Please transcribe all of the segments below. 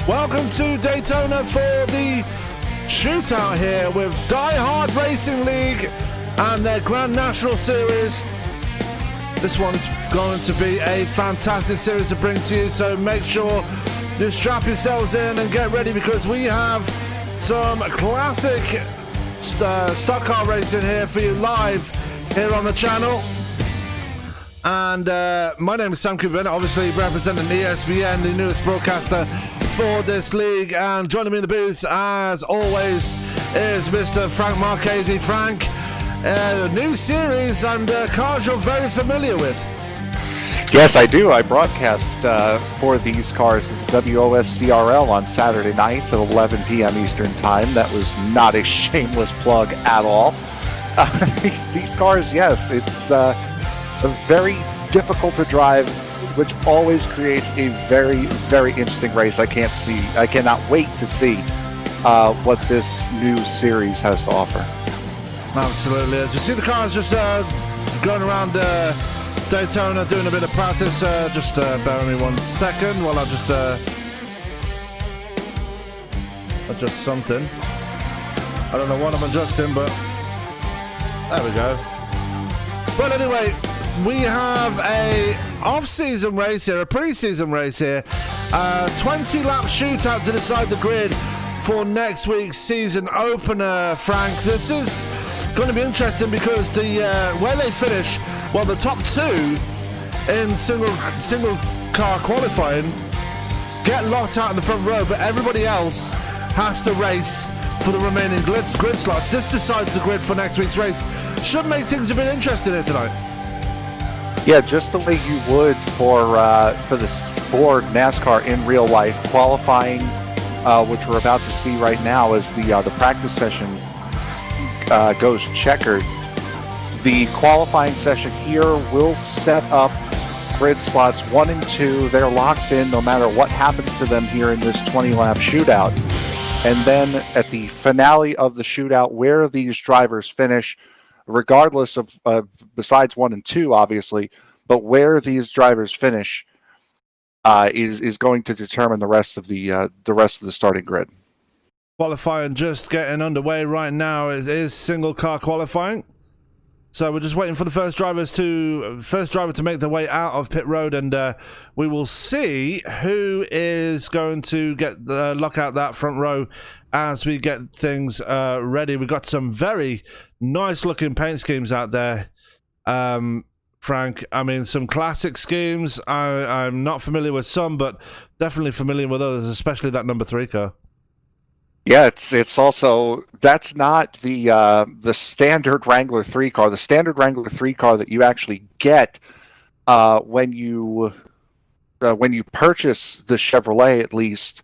Welcome to Daytona for the Shootout here with Diehard Racing League and their Grand National Series. This one's going to be a fantastic series to bring to you, so make sure you strap yourselves in and get ready because we have some classic stock car racing here for you live here on the channel. And my name is Sam Bennett, obviously representing ESBN, the newest broadcaster for this league. And joining me in the booth, as always, is Mr. Frank Marchese. Frank, new series and cars you're very familiar with. Yes, I do. I broadcast for these cars at the WOSCRL on Saturday nights at 11 p.m. Eastern Time. That was not a shameless plug at all. These cars, yes, it's very difficult to drive, which always creates a very, very interesting race. I cannot wait to see what this new series has to offer. Absolutely. As you see the cars just going around Daytona doing a bit of practice. Just bear with me 1 second while I just adjust something. I don't know what I'm adjusting, but there we go. But anyway, we have a off-season race here, a pre-season race here. 20-lap shootout to decide the grid for next week's season opener, Frank. This is going to be interesting because the where they finish, well, the top two in single car qualifying get locked out in the front row, but everybody else has to race for the remaining grid slots. This decides the grid for next week's race. Should make things a bit interesting here tonight. Yeah, just the way you would for NASCAR in real life. Qualifying, which we're about to see right now as the practice session goes checkered. The qualifying session here will set up grid slots 1 and 2. They're locked in no matter what happens to them here in this 20-lap shootout. And then at the finale of the shootout, where these drivers finish, regardless of besides 1 and 2, obviously, but where these drivers finish is going to determine the rest of the starting grid. Qualifying just getting underway right now is single car qualifying. So we're just waiting for the first driver to make their way out of pit road, and we will see who is going to lock out that front row as we get things ready. We've got some very nice looking paint schemes out there, Frank. I mean, some classic schemes. I'm not familiar with some, but definitely familiar with others, especially that number 3 car. Yeah, it's also, that's not the standard Wrangler 3 car. The standard Wrangler 3 car that you actually get when you purchase the Chevrolet, at least,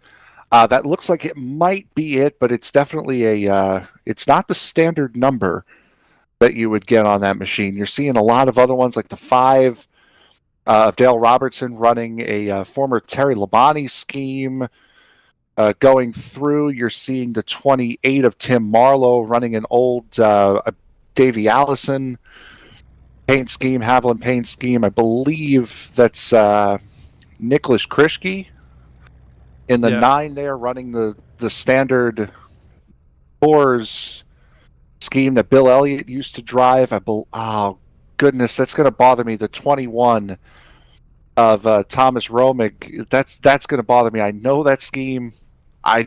that looks like it might be it, but it's definitely it's not the standard number that you would get on that machine. You're seeing a lot of other ones, like the 5 of Dale Robertson running a former Terry Labonte scheme. Going through, you're seeing the 28 of Tim Marlow running an old Davey Allison paint scheme, Haviland paint scheme. I believe that's Nicholas Krishke in the 9 there, running the standard Boers scheme that Bill Elliott used to drive. Oh, goodness, that's going to bother me. The 21 of Thomas Romig, that's going to bother me. I know that scheme. I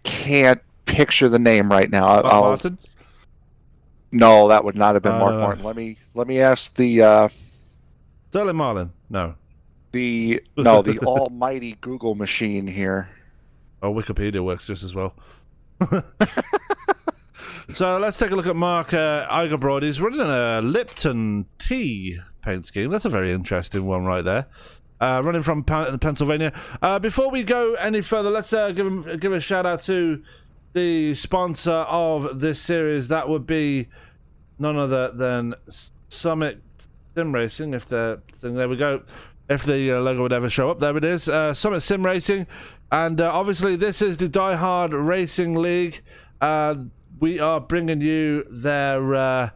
can't picture the name right now. Martin? No, that would not have been Mark Martin. Let me ask the Sterling Marlin. No. The almighty Google machine here. Oh, Wikipedia works just as well. So let's take a look at Mark Eigebrod. He's running a Lipton T paint scheme. That's a very interesting one right there. Running from Pennsylvania. Before we go any further, let's give a shout out to the sponsor of this series. That would be none other than Summit Sim Racing. There we go. If the logo would ever show up, there it is. Summit Sim Racing, and obviously this is the Diehard Racing League. We are bringing you their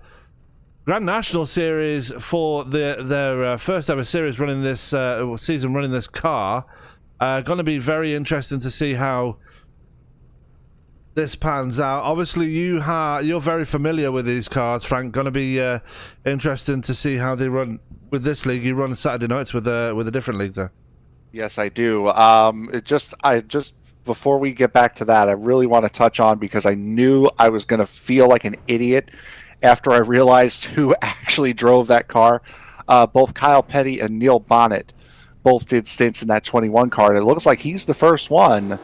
Grand National Series for their first ever series running this season, running this car. Going to be very interesting to see how this pans out. Obviously, you're very familiar with these cars, Frank. Going to be interesting to see how they run with this league. You run Saturday nights with a different league there. Yes, I do. Before we get back to that, I really want to touch on, because I knew I was going to feel like an idiot after I realized who actually drove that car. Both Kyle Petty and Neil Bonnet both did stints in that 21 car, and it looks like he's the first one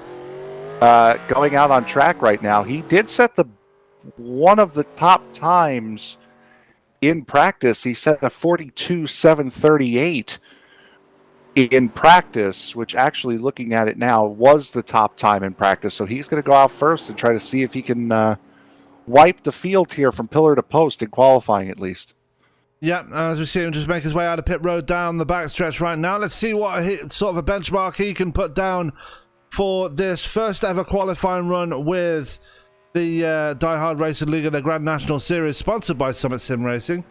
going out on track right now. He did set one of the top times in practice. He set a 42.738 in practice, which, actually looking at it now, was the top time in practice. So he's going to go out first and try to see if he can wipe the field here from pillar to post in qualifying, at least. Yeah, as we see him just make his way out of pit road down the backstretch right now. Let's see what sort of a benchmark he can put down for this first ever qualifying run with the Diehard Racing League of the Grand National Series, sponsored by Summit Sim Racing.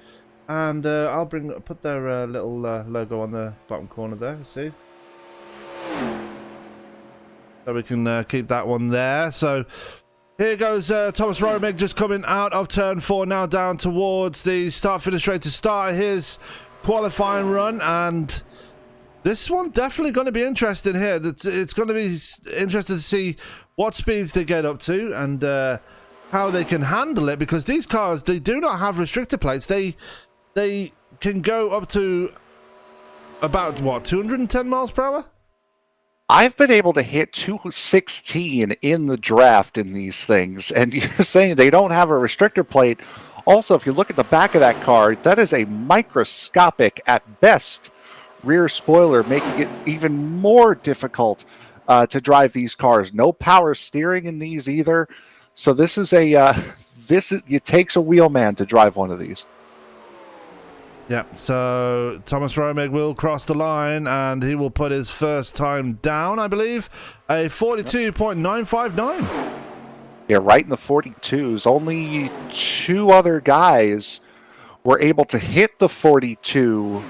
And I'll put their little logo on the bottom corner there. See, so we can keep that one there. So here goes Thomas Romig, just coming out of turn 4 now, down towards the start-finish straight to start his qualifying run. And this one definitely going to be interesting here. It's going to be interesting to see what speeds they get up to and how they can handle it, because these cars, they do not have restrictor plates. They can go up to about, what, 210 miles per hour? I've been able to hit 216 in the draft in these things, and you're saying they don't have a restrictor plate. Also, if you look at the back of that car, that is a microscopic, at best, rear spoiler, making it even more difficult to drive these cars. No power steering in these either. So this is it takes a wheelman to drive one of these. Yeah, so Thomas Romig will cross the line, and he will put his first time down, I believe, a 42.959. Yeah, right in the 42s. Only 2 other guys were able to hit the 42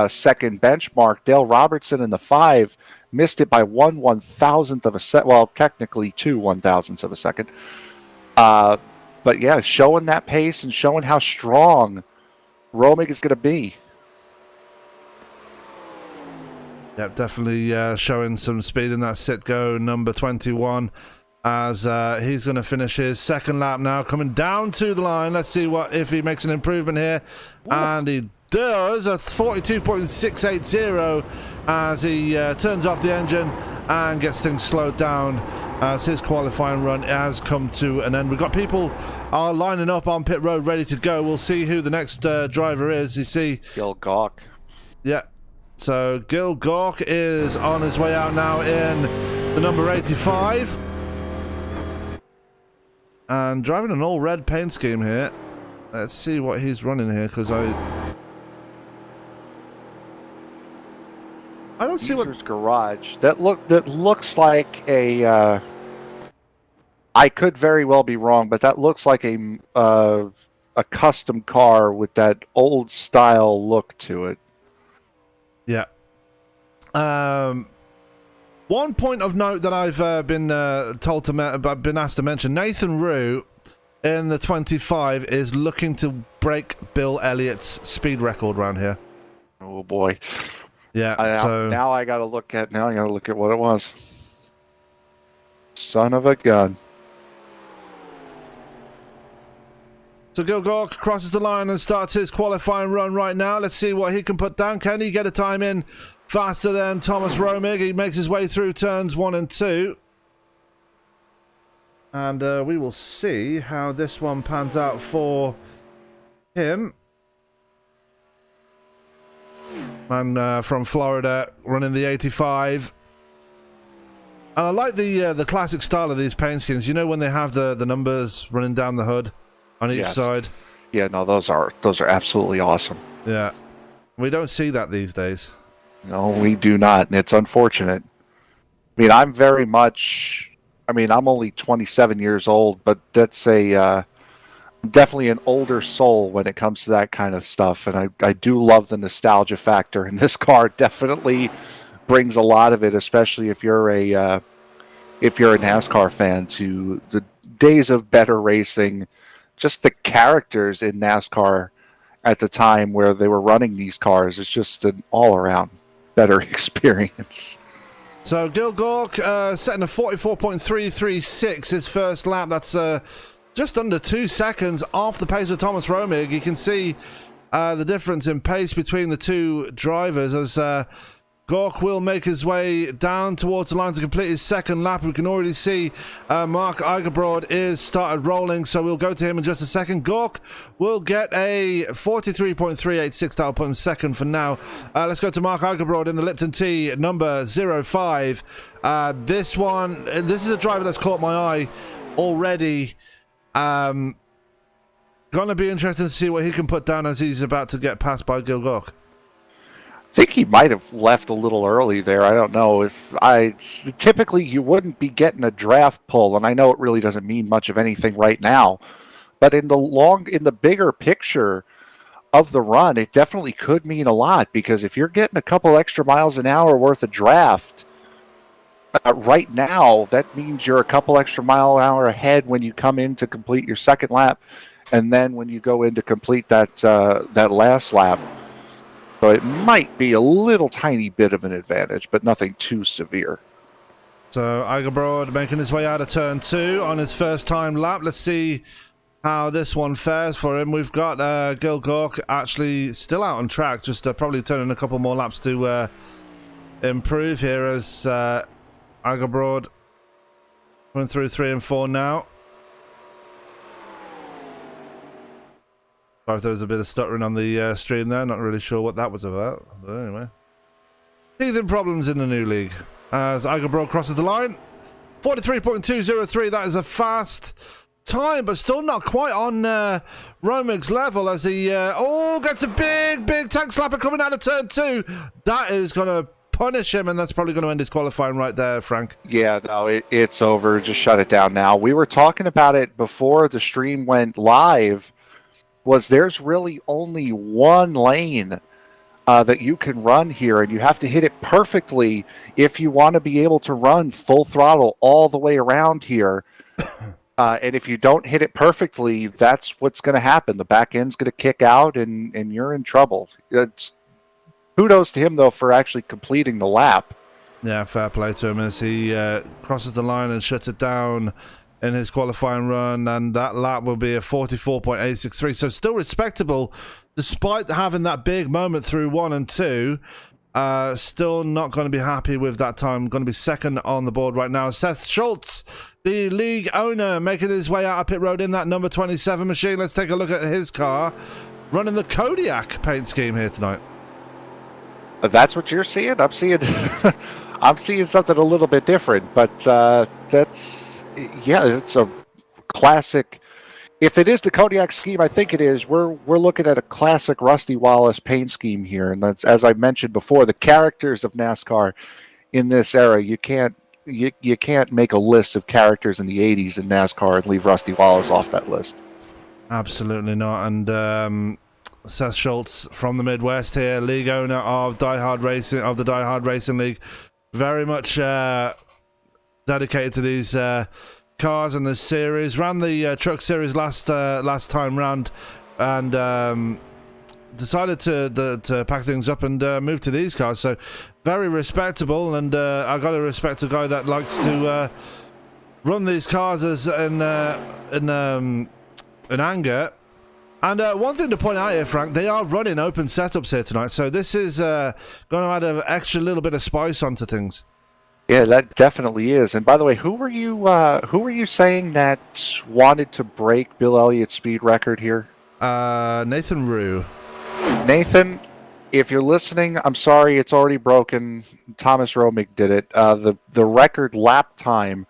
second benchmark. Dale Robertson in the 5 missed it by 1/1000th of a second. Well, technically 2/1000ths of a second. But yeah, showing that pace and showing how strong Romig is going to be. Yep, definitely showing some speed in that sit-go, number 21, as he's going to finish his second lap now, coming down to the line. Let's see if he makes an improvement here. Ooh. And he does, a 42.680 as he turns off the engine and gets things slowed down as his qualifying run has come to an end. We've got people are lining up on pit road ready to go. We'll see who the next driver is. You see... Gil Gawk. Yeah. So Gil Gawk is on his way out now in the number 85. And driving an all-red paint scheme here. Let's see what he's running here, because I don't see what... User's Garage. That looks like a... I could very well be wrong, but that looks like a custom car with that old-style look to it. Yeah. One point of note that I've been asked to mention: Nathan Rhew in the 25 is looking to break Bill Elliott's speed record around here. Oh boy! Yeah. Now I got to look at what it was. Son of a gun. So Gil Gawk crosses the line and starts his qualifying run right now. Let's see what he can put down. Can he get a time in faster than Thomas Romig? He makes his way through turns 1 and 2. And we will see how this one pans out for him. Man from Florida running the 85. And I like the classic style of these paint skins. You know, when they have the numbers running down the hood on each side. Yeah, no, those are absolutely awesome. Yeah. We don't see that these days. No, we do not, and it's unfortunate. I mean, I'm only 27 years old, but that's definitely an older soul when it comes to that kind of stuff, and I do love the nostalgia factor, and this car definitely brings a lot of it, especially if you're a NASCAR fan, to the days of better racing. Just the characters in NASCAR at the time where they were running these cars is just an all-around better experience. So Gil Gawk setting a 44.336 his first lap. That's just under 2 seconds off the pace of Thomas Romig. You can see the difference in pace between the two drivers as Gawk will make his way down towards the line to complete his second lap. We can already see Mark Eigerbroad is started rolling, so we'll go to him in just a second. Gawk will get a 43.386. That'll put him second for now. Let's go to Mark Eigerbroad in the Lipton T, number 05. This is a driver that's caught my eye already. Gonna be interesting to see what he can put down as he's about to get passed by Gil Gawk. I think he might have left a little early there. I don't know. Typically you wouldn't be getting a draft pull, and I know it really doesn't mean much of anything right now, but in the bigger picture of the run, it definitely could mean a lot, because if you're getting a couple extra miles an hour worth of draft right now, that means you're a couple extra mile an hour ahead when you come in to complete your second lap, and then when you go in to complete that last lap. So it might be a little tiny bit of an advantage, but nothing too severe. So Eigerbroad making his way out of turn 2 on his first time lap. Let's see how this one fares for him. We've got Gil Gawk actually still out on track, just probably turning a couple more laps to improve here as Eigerbroad going through 3 and 4 now. Sorry if there was a bit of stuttering on the stream there, not really sure what that was about, but anyway. Teething problems in the new league as Eigerbroad crosses the line. 43.203, that is a fast time, but still not quite on Romig's level as he gets a big tank slapper coming out of turn 2. That is going to punish him, and that's probably going to end his qualifying right there, Frank. Yeah, no, it's over. Just shut it down now. We were talking about it before the stream went live. There's really only one lane that you can run here, and you have to hit it perfectly if you want to be able to run full throttle all the way around here. And if you don't hit it perfectly, that's what's going to happen. The back end's going to kick out, and you're in trouble. Kudos to him, though, for actually completing the lap. Yeah, fair play to him as he crosses the line and shuts it down in his qualifying run, and that lap will be a 44.863, so still respectable despite having that big moment through 1 and 2. Still not going to be happy with that time. Going to be second on the board right now. Seth Schultz, the league owner, making his way out of pit road in that number 27 machine. Let's take a look at his car running the Kodiak paint scheme here tonight. That's what you're seeing. I'm seeing I'm seeing something a little bit different, but it's a classic. If it is the Kodiak scheme, I think it is. We're looking at a classic Rusty Wallace paint scheme here, and that's, as I mentioned before, the characters of NASCAR in this era. You can't make a list of characters in the 80s in NASCAR and leave Rusty Wallace off that list. Absolutely not. And Seth Schultz from the Midwest here, league owner of Diehard Racing League, very much dedicated to these cars in this series. Ran the truck series last time round, and decided to pack things up and move to these cars. So very respectable, and I got to respect a guy that likes to run these cars as in anger. And one thing to point out here, Frank, they are running open setups here tonight, so this is going to add an extra little bit of spice onto things. Yeah, that definitely is. And by the way, who were you saying that wanted to break Bill Elliott's speed record here? Nathan Rhew. Nathan, if you're listening, I'm sorry, it's already broken. Thomas Romig did it. The record lap time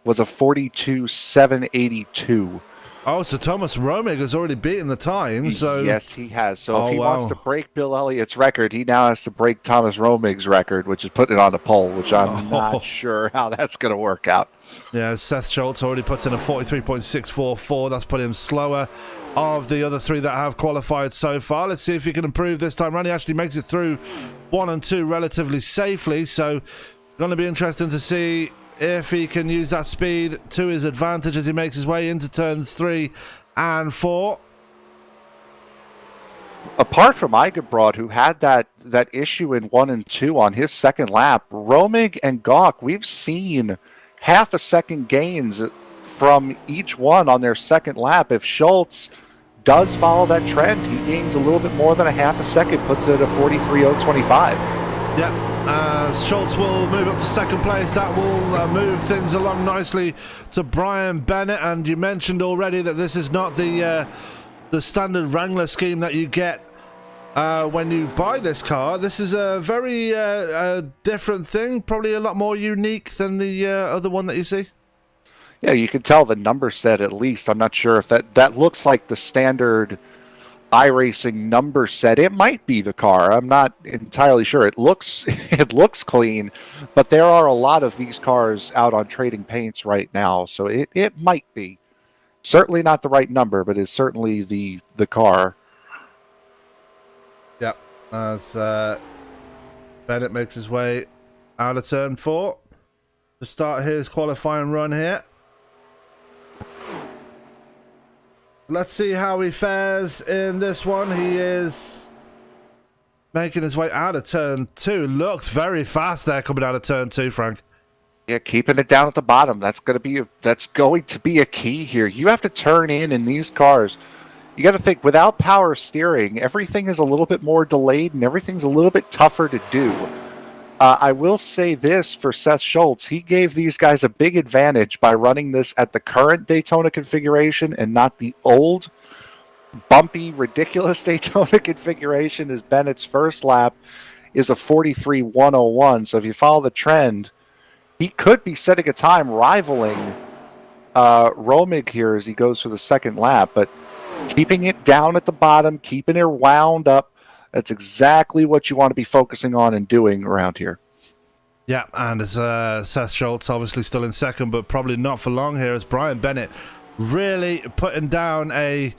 was a 42.782. Oh, so Thomas Romig has already beaten the time. So yes, he has. So if he wants to break Bill Elliott's record, he now has to break Thomas Romig's record, which is putting it on the pole, which I'm not sure how that's going to work out. Yeah, Seth Schultz already puts in a 43.644. That's put him slower of the other three that have qualified so far. Let's see if he can improve this time round. He actually makes it through 1 and 2 relatively safely, so going to be interesting to see if he can use that speed to his advantage as he makes his way into turns 3 and 4. Apart from Eigenbrod, who had that issue in 1 and 2 on his second lap, Romig and Gawk, we've seen half a second gains from each one on their second lap. If Schultz does follow that trend, he gains a little bit more than a half a second, puts it at a 43.025. Yeah. Schultz will move up to second place. That will move things along nicely to Brian Bennett. And you mentioned already that this is not the standard Wrangler scheme that you get when you buy this car. This is a very different thing, probably a lot more unique than the other one that you see. Yeah, you can tell the number set at least. I'm not sure if that looks like the standard iRacing number set. It might be the car. I'm not entirely sure. It looks clean, but there are a lot of these cars out on trading paints right now, so it might be. Certainly not the right number, but it's certainly the car. Yep. As Bennett makes his way out of turn 4 to start his qualifying run here. Let's see how he fares in this one. He is making his way out of turn 2. Looks very fast there coming out of turn 2, Frank. Yeah, keeping it down at the bottom. That's going to be a key here. You have to turn in these cars. You got to think, without power steering, everything is a little bit more delayed and everything's a little bit tougher to do. I will say this for Seth Schultz. He gave these guys a big advantage by running this at the current Daytona configuration and not the old, bumpy, ridiculous Daytona configuration. As Bennett's first lap is a 43.101. So if you follow the trend, he could be setting a time rivaling Romig here as he goes for the second lap. But keeping it down at the bottom, keeping it wound up, that's exactly what you want to be focusing on and doing around here. Yeah, and as Seth Schultz obviously still in second, but probably not for long here, as Brian Bennett really putting down a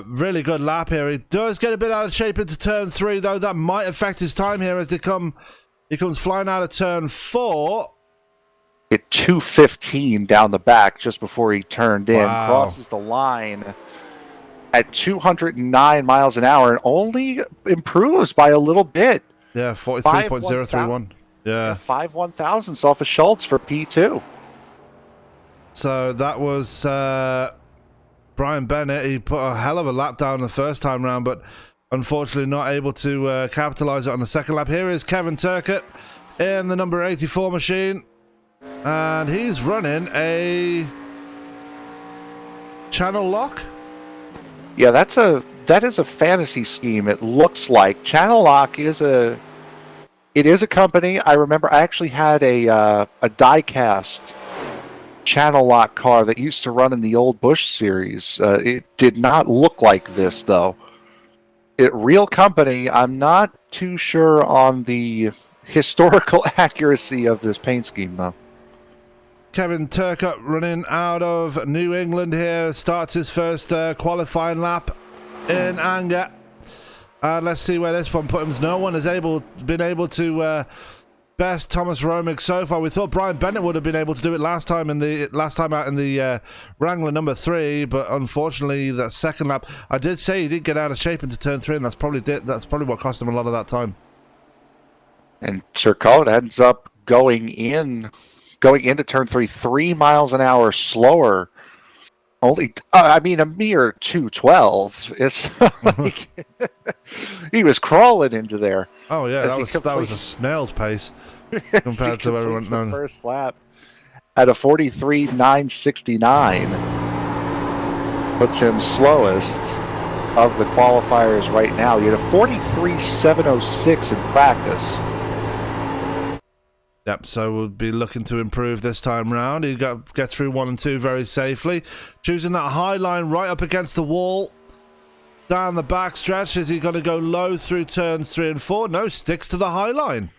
really good lap here. He does get a bit out of shape into turn 3, though. That might affect his time here as he comes flying out of turn 4. at 2:15 down the back just before he turned in. Wow. Crosses the line at 209 miles an hour and only improves by a little bit. Yeah, 43.031. Yeah. 5 1,000ths off of Schultz for P2. So that was Brian Bennett. He put a hell of a lap down the first time round, but unfortunately not able to capitalize it on the second lap. Here is Kevin Turcotte in the number 84 machine, and he's running a channel lock. Yeah, that is a fantasy scheme. It looks like Channel Lock is a company. I remember I actually had a die-cast Channel Lock car that used to run in the old Busch series. It did not look like this though. Real company. I'm not too sure on the historical accuracy of this paint scheme though. Kevin Turcotte running out of New England here, starts his first qualifying lap in anger. Let's see where this one puts him. No one has been able to best Thomas Romig so far. We thought Brian Bennett would have been able to do it last time out in the Wrangler number 3, but unfortunately that second lap, I did say he did get out of shape into turn 3, and that's probably what cost him a lot of that time. And Turcotte ends up going into turn 3 miles an hour slower. Only, a mere 212. It's like he was crawling into there. Oh yeah, that was a snail's pace compared to everyone. The first lap at a 43.969 puts him slowest of the qualifiers right now. He had a 43.706 in practice. Yep, so we'll be looking to improve this time round. He gets through 1 and 2 very safely. Choosing that high line right up against the wall. Down the back stretch. Is he going to go low through turns 3 and 4? No, sticks to the high line.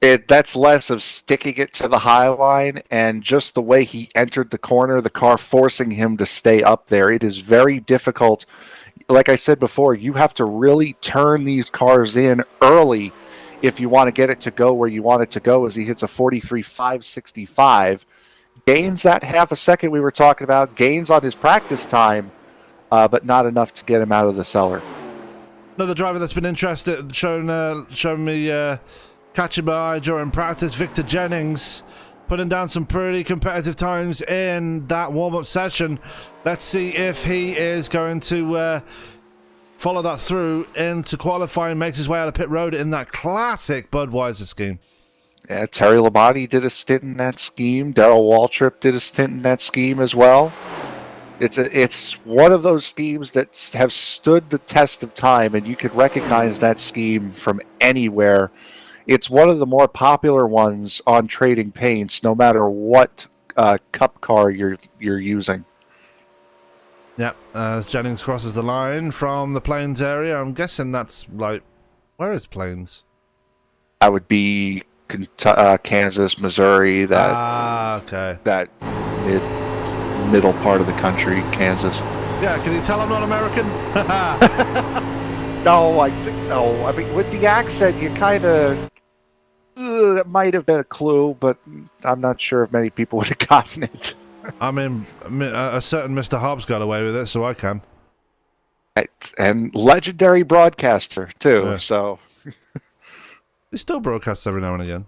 That's less of sticking it to the high line and just the way he entered the corner, the car forcing him to stay up there. It is very difficult. Like I said before, you have to really turn these cars in early if you want to get it to go where you want it to go, as he hits a 43.565. Gains that half a second we were talking about, gains on his practice time, but not enough to get him out of the cellar. Another driver that's been interested, shown me catching my eye during practice, Victor Jennings, putting down some pretty competitive times in that warm-up session. Let's see if he is going to follow that through into qualifying, makes his way out of pit road in that classic Budweiser scheme. Yeah, Terry Labonte did a stint in that scheme. Darrell Waltrip did a stint in that scheme as well. It's one of those schemes that have stood the test of time, and you could recognize that scheme from anywhere. It's one of the more popular ones on Trading Paints, no matter what cup car you're using. Yep, as Jennings crosses the line from the Plains area, I'm guessing that's like, where is Plains? That would be Kansas, Missouri, okay. That middle part of the country, Kansas. Yeah, can you tell I'm not American? No. I mean, with the accent, you kind of, that might have been a clue, but I'm not sure if many people would have gotten it. I mean, a certain Mr. Hobbs got away with it, so I can. And legendary broadcaster, too, yeah. So... He still broadcasts every now and again.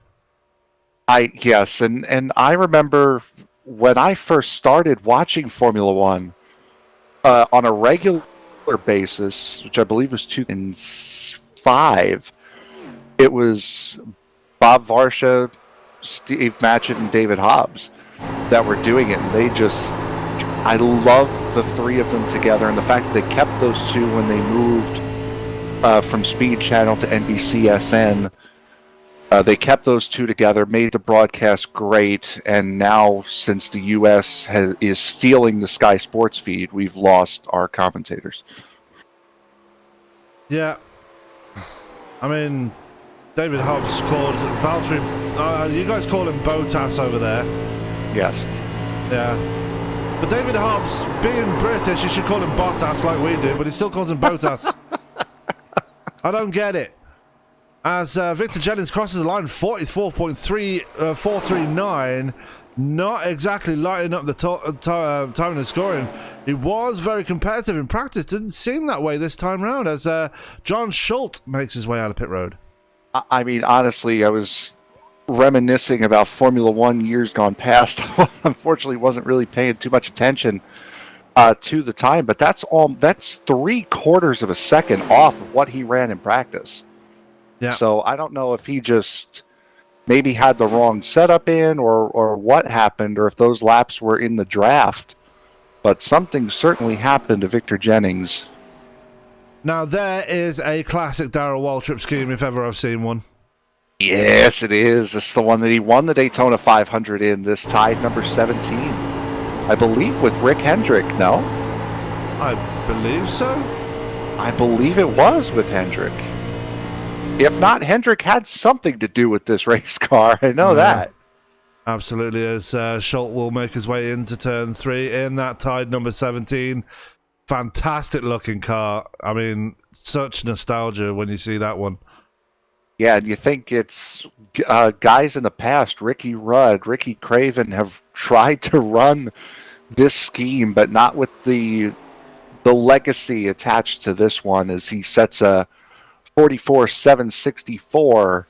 Yes, and I remember when I first started watching Formula One on a regular basis, which I believe was 2005, it was Bob Varsha, Steve Matchett, and David Hobbs that were doing it, and I loved the three of them together, and the fact that they kept those two when they moved from Speed Channel to NBCSN. They kept those two together, made the broadcast great, and now since the U.S. is stealing the Sky Sports feed, we've lost our commentators. Yeah. I mean, David Hobbs called Valtteri... you guys call him Bottas over there. Yes. Yeah. But David Hobbs, being British, you should call him Bottas like we do, but he still calls him Bottas. I don't get it. as Victor Jennings crosses the line, 44.439. Not exactly lighting up the time and scoring. He was very competitive in practice. Didn't seem that way this time round as John Schultz makes his way out of pit road. I mean, honestly, I was reminiscing about Formula One years gone past. Unfortunately, wasn't really paying too much attention to the time, but that's 3/4 of a second off of what he ran in practice. Yeah. So I don't know if he just maybe had the wrong setup in or what happened, or if those laps were in the draft. But something certainly happened to Victor Jennings. Now, there is a classic Darrell Waltrip scheme, if ever I've seen one. Yes, it is. This is the one that he won the Daytona 500 in, this tied number 17. I believe with Rick Hendrick, no? I believe so. I believe it was with Hendrick. If not, Hendrick had something to do with this race car. I know that. Absolutely, as Schultz will make his way into turn 3 in that tied number 17. Fantastic looking car. I mean, such nostalgia when you see that one. Yeah, and you think it's guys in the past, Ricky Rudd, Ricky Craven, have tried to run this scheme, but not with the legacy attached to this one, as he sets a 44.764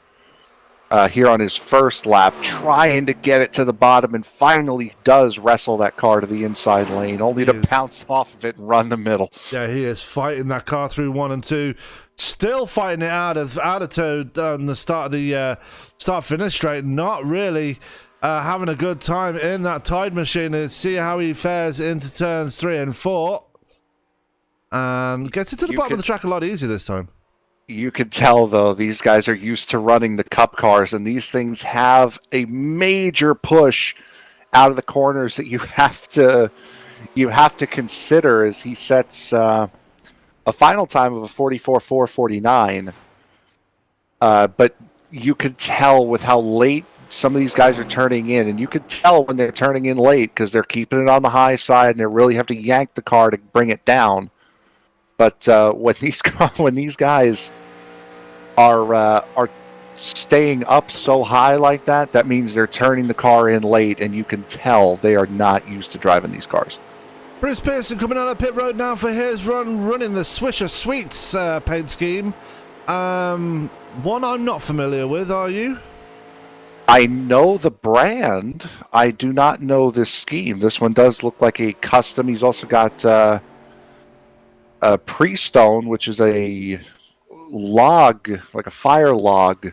here on his first lap, trying to get it to the bottom, and finally does wrestle that car to the inside lane, only to pounce off of it and run the middle. Yeah, he is fighting that car through 1 and 2, still fighting it out of toe on the start of the start-finish straight, not really having a good time in that Tide machine. Let's see how he fares into turns 3 and 4, and gets it to the bottom of the track a lot easier this time. You can tell, though, these guys are used to running the Cup cars, and these things have a major push out of the corners that you have to consider, as he sets a final time of a 44.449. But you could tell with how late some of these guys are turning in, and you could tell when they're turning in late because they're keeping it on the high side, and they really have to yank the car to bring it down. But when these guys are staying up so high like that, that means they're turning the car in late, and you can tell they are not used to driving these cars. Bruce Pearson coming out of pit road now for his running the Swisher Sweets paint scheme. One I'm not familiar with, are you? I know the brand. I do not know this scheme. This one does look like a custom. He's also got Prestone, which is a log, like a fire log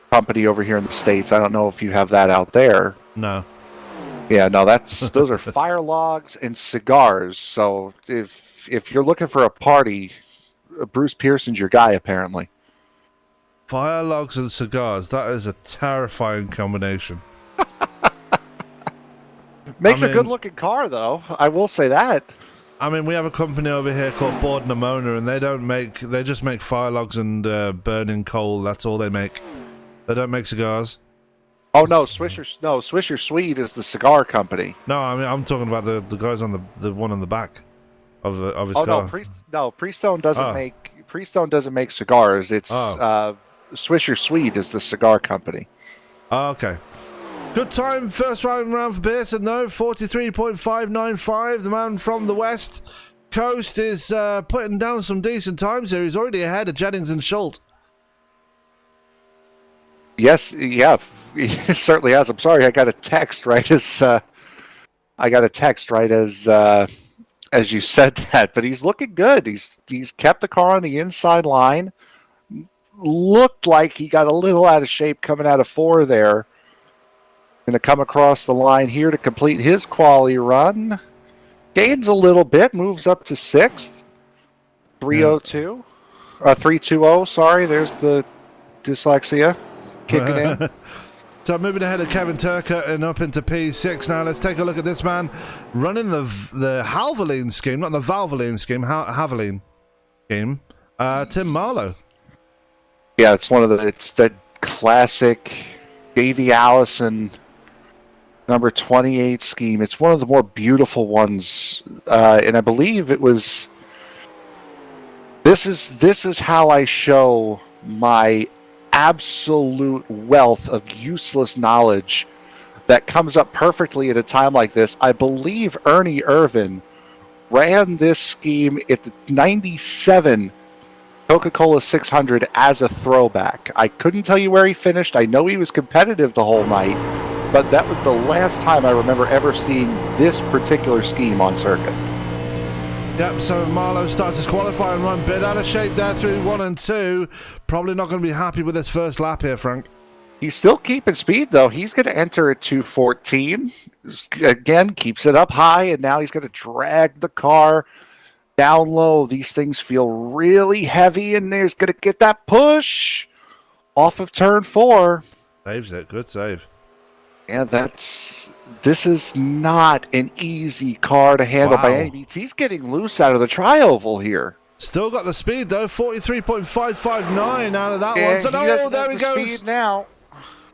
company over here in the States. I don't know if you have that out there. No. Yeah, no, those are fire logs and cigars. So if you're looking for a party, Bruce Pearson's your guy, apparently. Fire logs and cigars. That is a terrifying combination. Makes a good-looking car, though. I will say that. I mean, we have a company over here called Board and Amona, and they just make fire logs and burning coal. That's all they make. They don't make cigars. Oh no, Swisher Sweet is the cigar company. No, I mean I'm talking about the guys on the one on the back of his car. No, Prestone doesn't make cigars. It's Swisher Sweet is the cigar company. Oh, okay. Good time, first round for Pearson, though. 43.595. The man from the West Coast is putting down some decent times here. He's already ahead of Jennings and Schultz. Yes, yeah, he certainly has. I'm sorry, I got a text right as you said that, but he's looking good. He's kept the car on the inside line. Looked like he got a little out of shape coming out of 4 there. Going to come across the line here to complete his quali run. Gains a little bit, moves up to 6th. 302. 320, sorry. There's the dyslexia kicking in. So moving ahead of Kevin Turker and up into P6 now. Let's take a look at this man running the Halvoline scheme, not the Valvoline scheme, Haviline scheme. Tim Marlow. Yeah, it's that classic Davey Allison number 28 scheme. It's one of the more beautiful ones, and I believe it was. This is how I show my absolute wealth of useless knowledge that comes up perfectly at a time like this. I believe Ernie Irvin ran this scheme at the 97 Coca-Cola 600 as a throwback. I couldn't tell you where he finished. I know he was competitive the whole night, but that was the last time I remember ever seeing this particular scheme on circuit. Yep, so Marlow starts his qualifying run, bit out of shape there through 1 and 2. Probably not going to be happy with this first lap here, Frank. He's still keeping speed, though. He's going to enter at 2:14. Again, keeps it up high, and now he's going to drag the car down low. These things feel really heavy, and he's going to get that push off of turn 4. Saves it. Good save. And this is not an easy car to handle by any means. He's getting loose out of the tri-oval here. Still got the speed, though. 43.559 out of that one. So, there he goes. Speed now.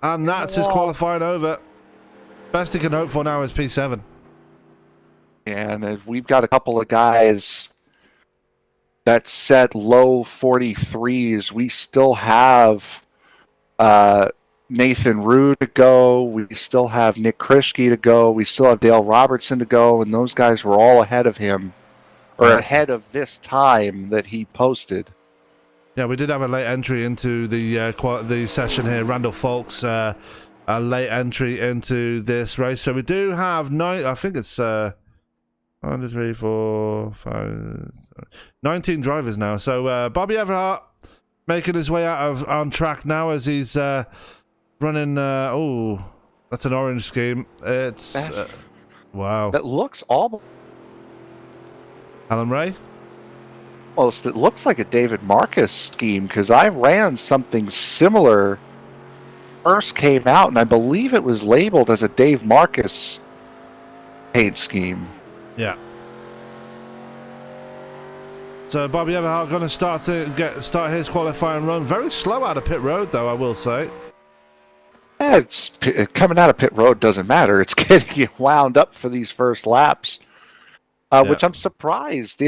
And that's his qualifying over. Best he can hope for now is P7. And we've got a couple of guys that set low 43s. We still have Nathan Rhew to go. We still have Nick Krischke to go. We still have Dale Robertson to go. And those guys were all ahead of him, or ahead of this time that he posted. Yeah, we did have a late entry into the session here. Randall Folks, a late entry into this race. So we do have 9. I think it's 1, 2, 3, 4, 5, 19 drivers now. So Bobby Everhart making his way on track now as he's running. Oh, that's an orange scheme. It's wow. That looks almost. Alan Ray. It looks like a David Marcus scheme, because I ran something similar first came out, and I believe it was labeled as a Dave Marcus paint scheme. Yeah. So Bobby Everhart going to start his qualifying run. Very slow out of pit road, though, I will say. Yeah, coming out of pit road doesn't matter. It's getting you wound up for these first laps, which I'm surprised.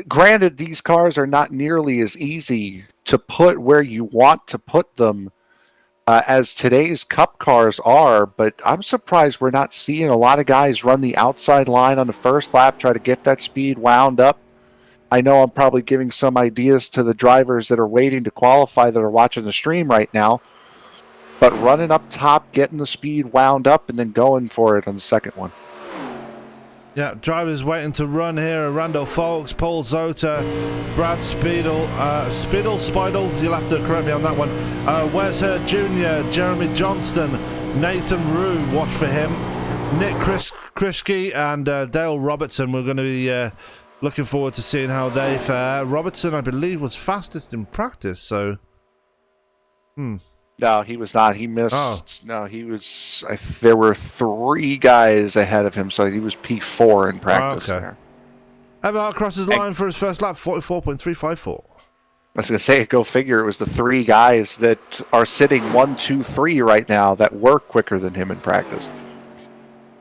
Granted, these cars are not nearly as easy to put where you want to put them as today's Cup cars are, but I'm surprised we're not seeing a lot of guys run the outside line on the first lap, try to get that speed wound up. I know I'm probably giving some ideas to the drivers that are waiting to qualify that are watching the stream right now, but running up top, getting the speed wound up, and then going for it on the second one. Yeah, drivers waiting to run here. Randall Folks, Paul Zota, Brad Speidel, you'll have to correct me on that one. Wes Hurt Jr., Jeremy Johnston, Nathan Rhew, watch for him. Nick Krischke and Dale Robertson. We're going to be looking forward to seeing how they fare. Robertson, I believe, was fastest in practice, so... No, he was not. He missed. Oh. No, he was. There were 3 guys ahead of him, so he was P4 in practice there. Everhart crosses line for his first lap, 44.354. I was going to say, go figure, it was the 3 guys that are sitting 1, 2, 3 right now that were quicker than him in practice.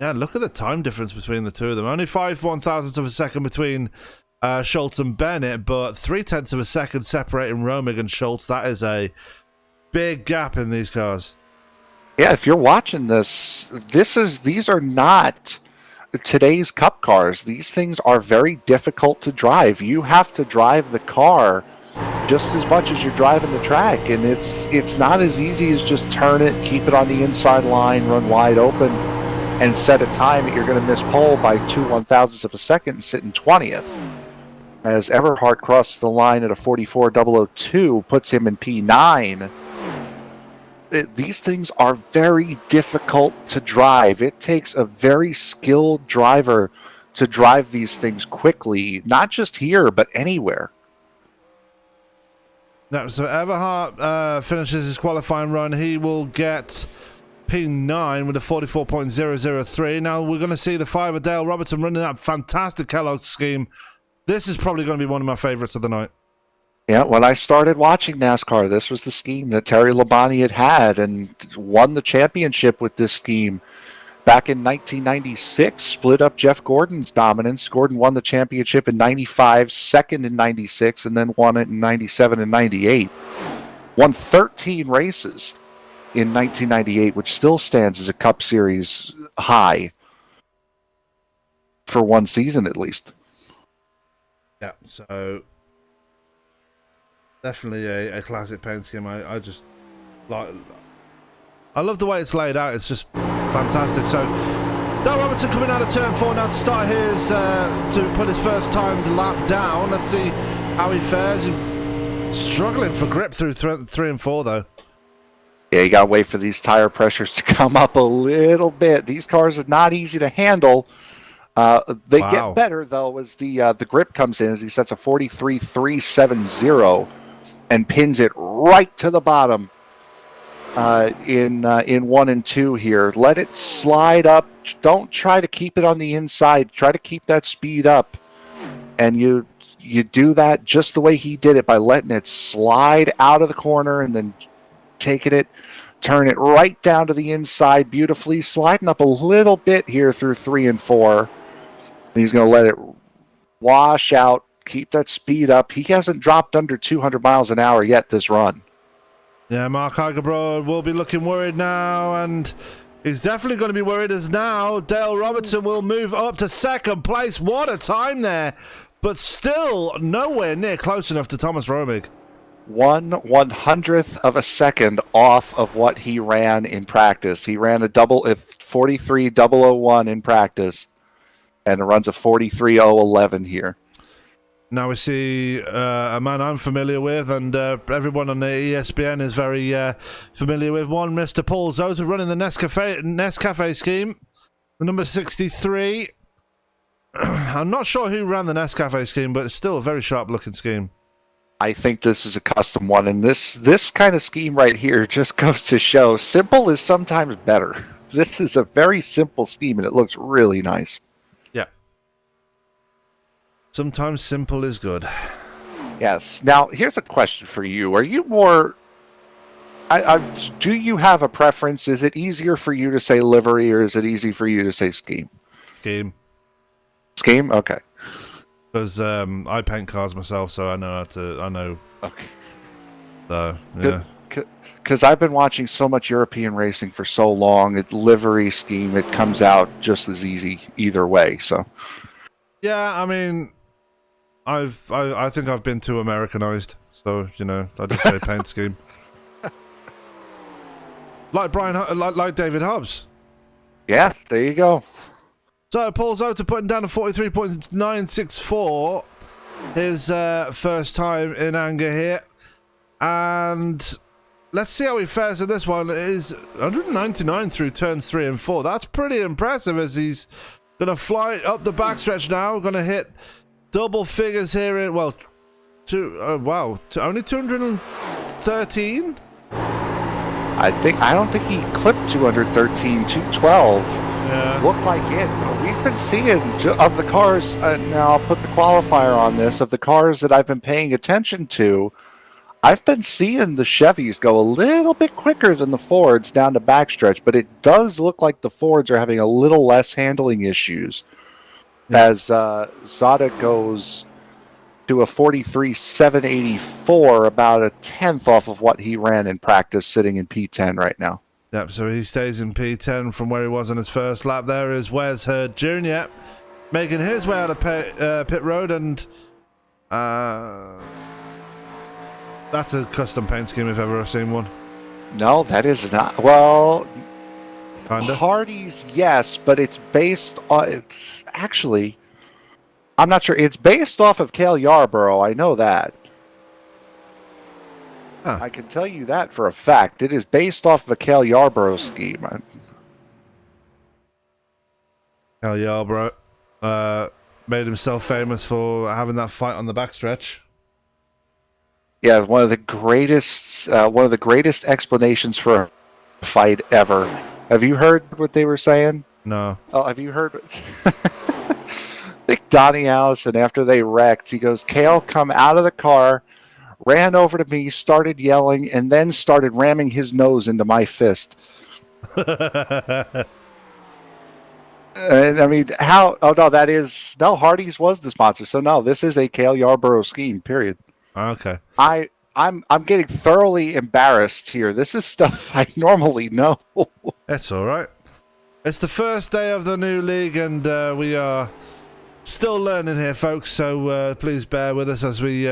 Yeah, look at the time difference between the two of them. Only 5/1000th of a second between Schultz and Bennett, but 0.3 of a second separating Romig and Schultz. That is a big gap in these cars. Yeah, if you're watching these are not today's Cup cars. These things are very difficult to drive. You have to drive the car just as much as you're driving the track, and it's not as easy as just turn it, keep it on the inside line, run wide open, and set a time that you're going to miss pole by 2/1000ths of a second and sit in 20th. As Everhart crosses the line at a 44.002, puts him in P9. These things are very difficult to drive. It takes a very skilled driver to drive these things quickly, not just here, but anywhere. No, so Everhart finishes his qualifying run. He will get P9 with a 44.003. Now we're going to see the 5 of Dale Robertson running that fantastic Kellogg scheme. This is probably going to be one of my favorites of the night. Yeah, when I started watching NASCAR, this was the scheme that Terry Labonte had and won the championship with this scheme. back in 1996, split up Jeff Gordon's dominance. Gordon won the championship in 95, second in 96, and then won it in 97 and 98. Won 13 races in 1998, which still stands as a Cup Series high for one season at least. Yeah, so definitely a classic paint scheme. I just like. I love the way it's laid out. It's just fantastic. So, Dale Robertson coming out of turn 4 now to start his to put his first time lap down. Let's see how he fares. He's struggling for grip through 3 and 4 though. Yeah, you gotta wait for these tire pressures to come up a little bit. These cars are not easy to handle. They get better though as the grip comes in, as he sets a 43.370 and pins it right to the bottom in 1 and 2 here. Let it slide up. Don't try to keep it on the inside. Try to keep that speed up, and you do that just the way he did it, by letting it slide out of the corner and then taking it, turn it right down to the inside beautifully, sliding up a little bit here through 3 and 4. And he's going to let it wash out, keep that speed up. He hasn't dropped under 200 miles an hour yet this run. Yeah, Mark Heigerbrod will be looking worried now, and he's definitely going to be worried as now Dale Robertson will move up to second place. What a time there, but still nowhere near close enough to Thomas Romig. 1/100th of a second off of what he ran in practice. He ran a 43.001 in practice, and runs a 43.011 here. Now we see a man I'm familiar with, and everyone on the ESBN is very familiar with. One, Mr. Paul Zota, running the Nescafe scheme, the number 63. I'm not sure who ran the Nescafe scheme, but it's still a very sharp-looking scheme. I think this is a custom one, and this kind of scheme right here just goes to show simple is sometimes better. This is a very simple scheme, and it looks really nice. Yeah. Sometimes simple is good. Yes. Now, here's a question for you. Are you more... do you have a preference? Is it easier for you to say livery, or is it easy for you to say scheme? Scheme. Scheme? Okay. Because I paint cars myself, so I know how to... I know. Okay. So, yeah. Because I've been watching so much European racing for so long, livery scheme, it comes out just as easy either way, so... Yeah, I mean... I think I've been too Americanized, so, you know, I just say paint scheme. Like like David Hobbs. Yeah, there you go. So Paul Zota putting down a 43.964, his first time in anger here, and let's see how he fares in this one. It is 199 through turns 3 and 4. That's pretty impressive, as he's gonna fly up the backstretch now. Gonna hit double figures here in, well, only 213. I don't think he clipped 213, 212. Yeah. Looked like it. We've been seeing of the cars, now I'll put the qualifier on this, of the cars that I've been paying attention to, I've been seeing the Chevys go a little bit quicker than the Fords down the backstretch, but it does look like the Fords are having a little less handling issues, as Zada goes to a 43.784, about a tenth off of what he ran in practice, sitting in P10 right now. Yep, so he stays in P10 from where he was on his first lap. There is Wes Hurd Jr. making his way out of pit road, and that's a custom paint scheme if ever I've seen one. No, that is not. Well, kinda. Hardy's, yes, but it's based on... It's actually... I'm not sure. It's based off of Cale Yarborough. I know that. Huh. I can tell you that for a fact. It is based off of a Cale Yarborough scheme. Cale Yarborough made himself famous for having that fight on the backstretch. Yeah, one of the greatest explanations for a fight ever. Have you heard what they were saying? No. Oh, have you heard? I think Donnie Allison, after they wrecked, he goes, Cale, come out of the car, ran over to me, started yelling, and then started ramming his nose into my fist. And I mean, how? Oh no, Hardee's was the sponsor. So no, this is a Cale Yarborough scheme. Period. Okay. I'm getting thoroughly embarrassed here. This is stuff I normally know. It's all right. It's the first day of the new league, and we are still learning here, folks. So please bear with us as we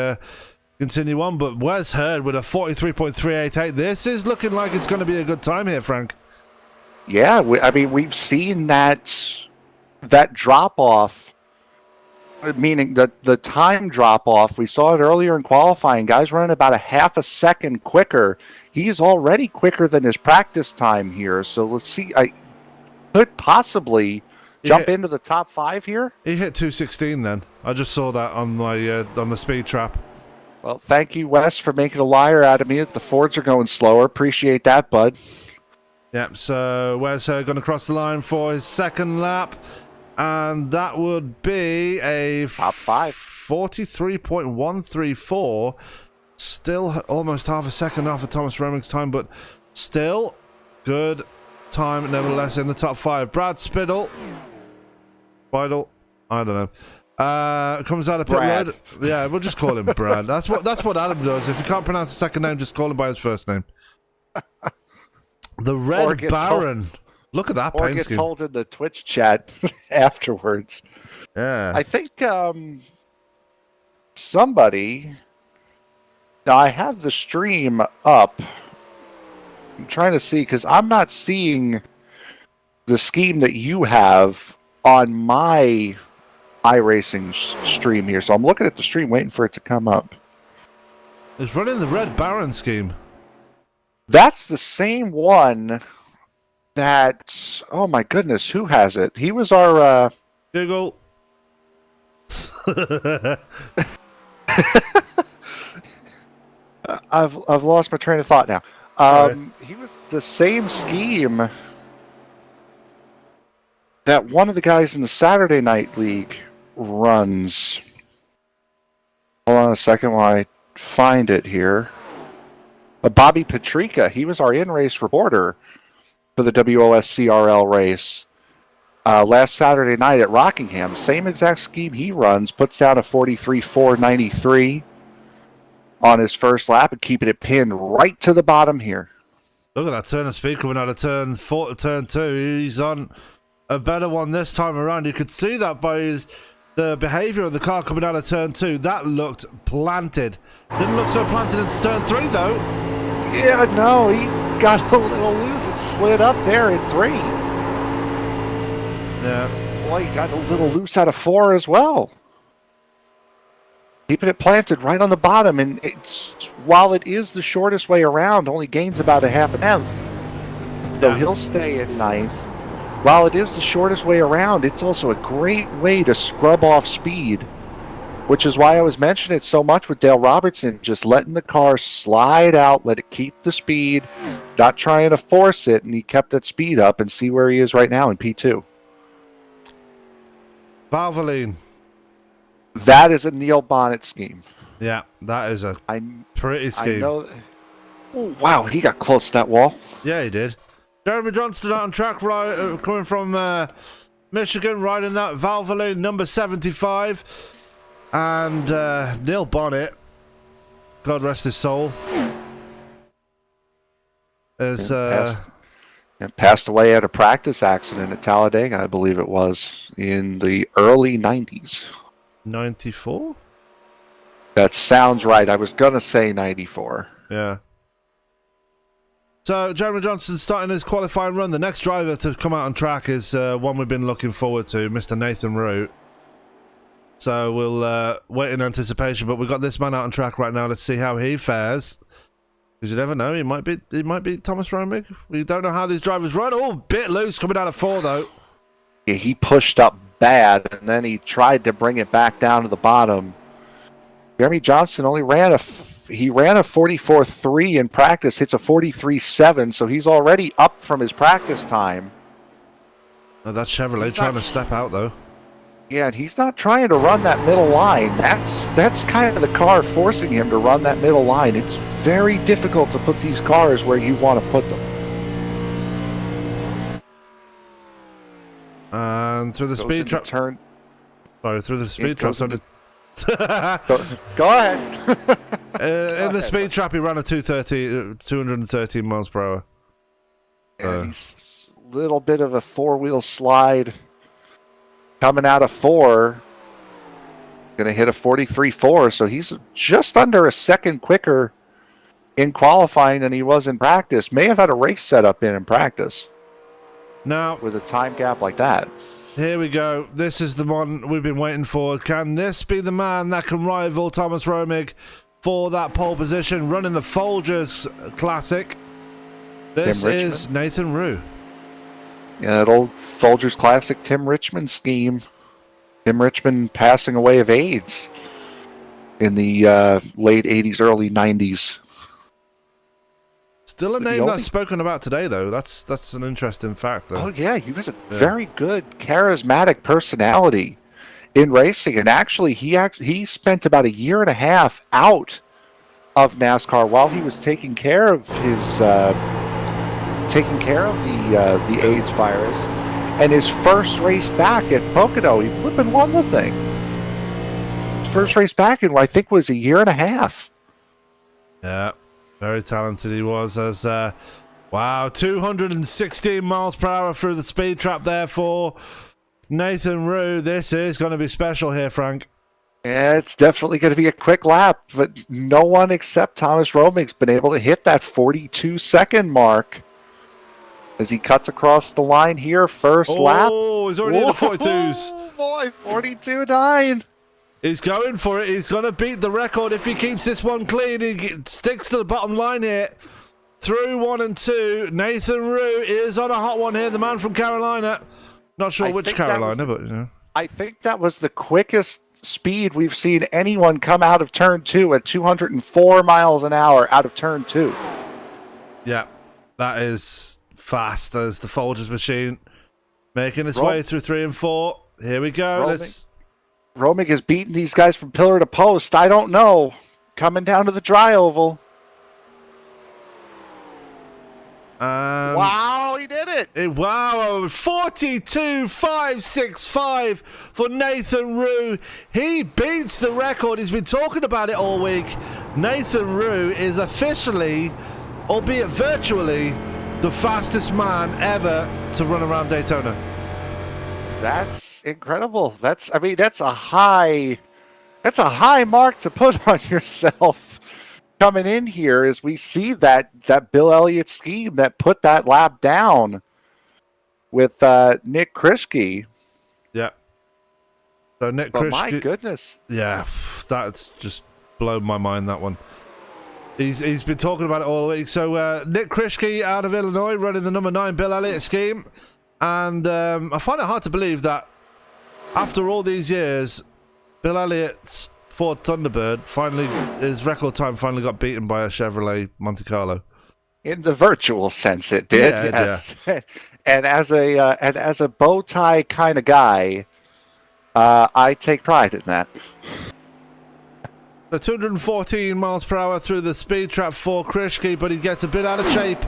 continue on. But Wes Hurd with a 43.388. This is looking like it's going to be a good time here, Frank. Yeah, I mean, we've seen that drop off, meaning the time drop off. We saw it earlier in qualifying. Guys running about a half a second quicker. He's already quicker than his practice time here. So let's see. I could possibly jump into the top 5 here. He hit 2:16 then. I just saw that on my on the speed trap. Well, thank you, Wes, for making a liar out of me that the Fords are going slower. Appreciate that, bud. Yep, so Wes Hurd going to cross the line for his second lap, and that would be a top 5. 43.134. Still almost half a second off of Thomas Romig's time, but still good time nevertheless in the top 5. Brad Spittle. Vidal, I don't know. Comes out of pit road. Yeah, we'll just call him Brad. That's what Adam does. If you can't pronounce the second name, just call him by his first name. The Red Baron. Look at that paint scheme. Or gets told in the Twitch chat afterwards. Yeah. I think somebody... Now, I have the stream up. I'm trying to see, because I'm not seeing the scheme that you have on my iRacing stream here. So I'm looking at the stream, waiting for it to come up. It's running the Red Baron scheme. That's the same one that... Oh, my goodness. Who has it? He was our... Google. I've lost my train of thought now. He was the same scheme that one of the guys in the Saturday Night League runs. Hold on a second while I find it here. Bobby Petrika, he was our in-race reporter for the WOSCRL race last Saturday night at Rockingham. Same exact scheme he runs, puts down a 43.493 on his first lap and keeping it pinned right to the bottom here. Look at that turn of speed coming out of turn 4 to turn 2. He's on a better one this time around. You could see that by the behaviour of the car coming out of turn 2. That looked planted. Didn't look so planted into turn 3 though. Yeah, no, he got a little loose and slid up there in 3. Yeah. Boy, he got a little loose out of 4 as well. Keeping it planted right on the bottom, and while it is the shortest way around, only gains about a half a tenth. So he'll stay at 9th. While it is the shortest way around, it's also a great way to scrub off speed, which is why I was mentioning it so much with Dale Robertson, just letting the car slide out, let it keep the speed, not trying to force it, and he kept that speed up, and see where he is right now in P2. Valvoline. That is a Neil Bonnet scheme. Yeah, that is a pretty scheme. I know. Oh, wow, he got close to that wall. Yeah, he did. Jeremy Johnston out on track, coming from Michigan, riding that Valvoline number 75. And Neil Bonnet, God rest his soul, is passed away at a practice accident at Talladega, I believe it was, in the early 90s. 94? That sounds right. I was going to say 94. Yeah. So, Jeremy Johnston starting his qualifying run. The next driver to come out on track is one we've been looking forward to, Mr. Nathan Rhew. So, we'll wait in anticipation. But we've got this man out on track right now. Let's see how he fares. Because you never know. He might be Thomas Romig. We don't know how these drivers run. Oh, bit loose coming out of 4, though. Yeah, he pushed up bad, and then he tried to bring it back down to the bottom. Jeremy Johnston only ran a 44.3 in practice, hits a 43.7, so he's already up from his practice time. Oh, that's Chevrolet trying to step out, though. Yeah, and he's not trying to run that middle line. That's kind of the car forcing him to run that middle line. It's very difficult to put these cars where you want to put them. And through the Goes speed into trap. turn. Sorry, through the speed trap. Go ahead. In the speed trap, he ran a 213 miles per hour. And he's a little bit of a four-wheel slide coming out of 4. Going to hit a 43.4, so he's just under a second quicker in qualifying than he was in practice. May have had a race setup in practice. Now, with a time gap like that. Here we go. This is the one we've been waiting for. Can this be the man that can rival Thomas Romig for that pole position, running the Folgers Classic? This is Nathan Rhew. Yeah, that old Folgers Classic Tim Richmond scheme. Tim Richmond passing away of AIDS in the late 80s, early 90s. Still a name that's spoken about today, though. That's an interesting fact, though. Oh, yeah. He was a very good, charismatic personality in racing. And actually, he spent about a year and a half out of NASCAR while he was taking care of his the AIDS virus. And his first race back at Pocono, he flipping won the thing. His first race back in, I think, was a year and a half. Yeah, very talented he was. As wow, 216 miles per hour through the speed trap there for Nathan Rhew. This is going to be special here, Frank. Yeah, it's definitely going to be a quick lap, but no one except Thomas Romig's been able to hit that 42-second mark. As he cuts across the line here, first lap. Oh, he's already in the 42s. Oh, boy, 42.9. He's going for it. He's going to beat the record if he keeps this one clean. He sticks to the bottom line here. Through 1 and 2, Nathan Rhew is on a hot one here, the man from Carolina. Not sure which Carolina, but, you know. I think that was the quickest speed we've seen anyone come out of turn 2 at 204 miles an hour out of turn 2. Yeah, that is fast as the Folgers machine making its way through 3 and 4. Here we go. Romig is beating these guys from pillar to post. I don't know. Coming down to the dry oval. Wow, he did it. Wow, 42.565 for Nathan Rhew. He beats the record. He's been talking about it all week. Nathan Rhew is officially, albeit virtually, the fastest man ever to run around Daytona. That's incredible. That's a high mark to put on yourself coming in here as we see that Bill Elliott scheme that put that lap down with Nick Krischke. Yeah. So Nick Krischke. My goodness. Yeah, that's just blown my mind, that one. He's been talking about it all week. So Nick Krischke out of Illinois running the number 9 Bill Elliott scheme. And I find it hard to believe that after all these years, Bill Elliott's Ford Thunderbird his record time finally got beaten by a Chevrolet Monte Carlo. In the virtual sense, it did. Yeah, yes. Yeah. And as a bow tie kind of guy, I take pride in that. The 214 miles per hour through the speed trap for Krischke, but he gets a bit out of shape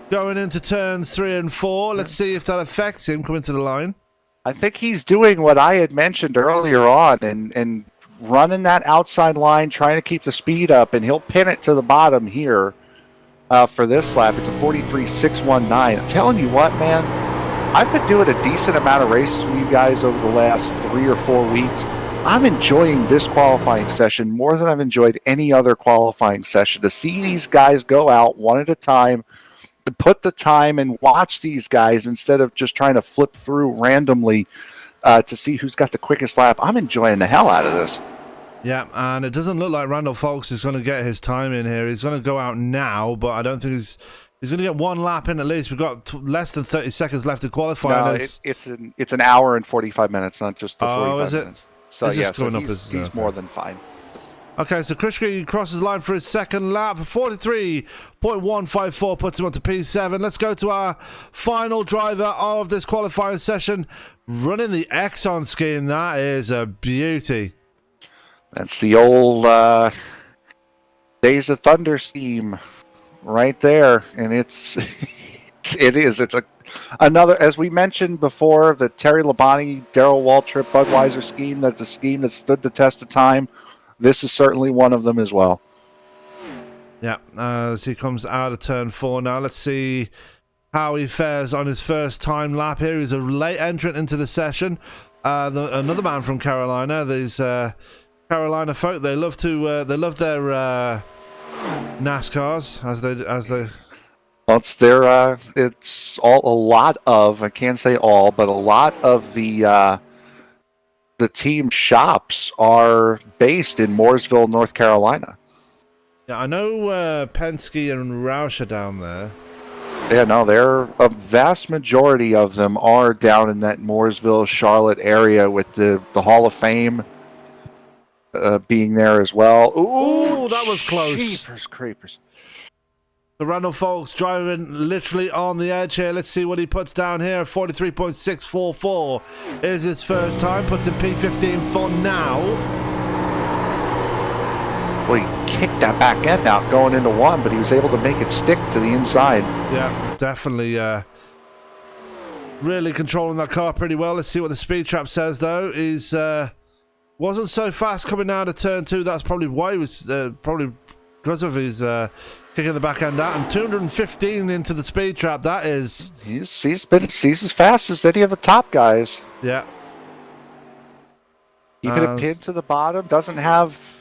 going into turns 3 and 4. Let's see if that affects him coming to the line. I think he's doing what I had mentioned earlier on and running that outside line, trying to keep the speed up, and he'll pin it to the bottom here for this lap. It's a 43.619. I'm telling you what, man, I've been doing a decent amount of races with you guys over the last 3 or 4 weeks. I'm enjoying this qualifying session more than I've enjoyed any other qualifying session. To see these guys go out one at a time, to put the time and watch these guys instead of just trying to flip through randomly to see who's got the quickest lap. I'm enjoying the hell out of this. Yeah, and it doesn't look like Randall Foulkes is going to get his time in here. He's going to go out now, but I don't think he's going to get one lap in at least. We've got less than 30 seconds left to qualify. No, it's an hour and 45 minutes, not just the 45 minutes. So yeah, he's more than fine. Okay, so Krischke crosses the line for his second lap. 43.154 puts him on to P7. Let's go to our final driver of this qualifying session, running the Exxon scheme. That is a beauty. That's the old Days of Thunder scheme right there, and it's It is. It's another, as we mentioned before, the Terry Labonte, Darrell Waltrip, Budweiser scheme. That's a scheme that stood the test of time. This is certainly one of them as well. Yeah, as he comes out of turn 4 now. Let's see how he fares on his first time lap here. He's a late entrant into the session. Another man from Carolina. These Carolina folk, they love their NASCARs as they. Well, it's all a lot of, I can't say all, but a lot of the team shops are based in Mooresville, North Carolina. Yeah, I know Penske and Roush are down there. Yeah, no, a vast majority of them are down in that Mooresville, Charlotte area, with the Hall of Fame being there as well. Ooh, that was close. Jeepers creepers. The Randall Folks driving literally on the edge here. Let's see what he puts down here. 43.644 is his first time. Puts in P15 for now. Well, he kicked that back end out going into one, but he was able to make it stick to the inside. Yeah, definitely really controlling that car pretty well. Let's see what the speed trap says, though. He's wasn't so fast coming out of turn 2. That's probably why he was, probably because of his kicking the back end out. And 215 into the speed trap. That is... He's as fast as any of the top guys. Yeah. Keeping it pinned to the bottom. Doesn't have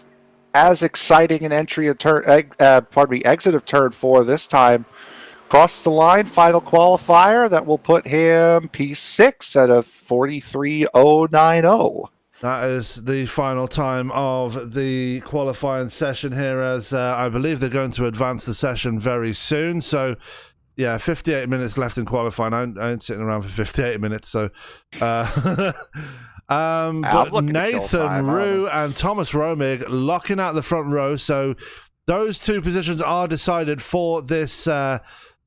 as exciting an entry of exit of turn 4 this time. Across the line, final qualifier that will put him P6 at a 43.090. That is the final time of the qualifying session here, as I believe they're going to advance the session very soon. So, yeah, 58 minutes left in qualifying. I ain't sitting around for 58 minutes, so... but Nathan Rhew and Thomas Romig locking out the front row, so those two positions are decided for this for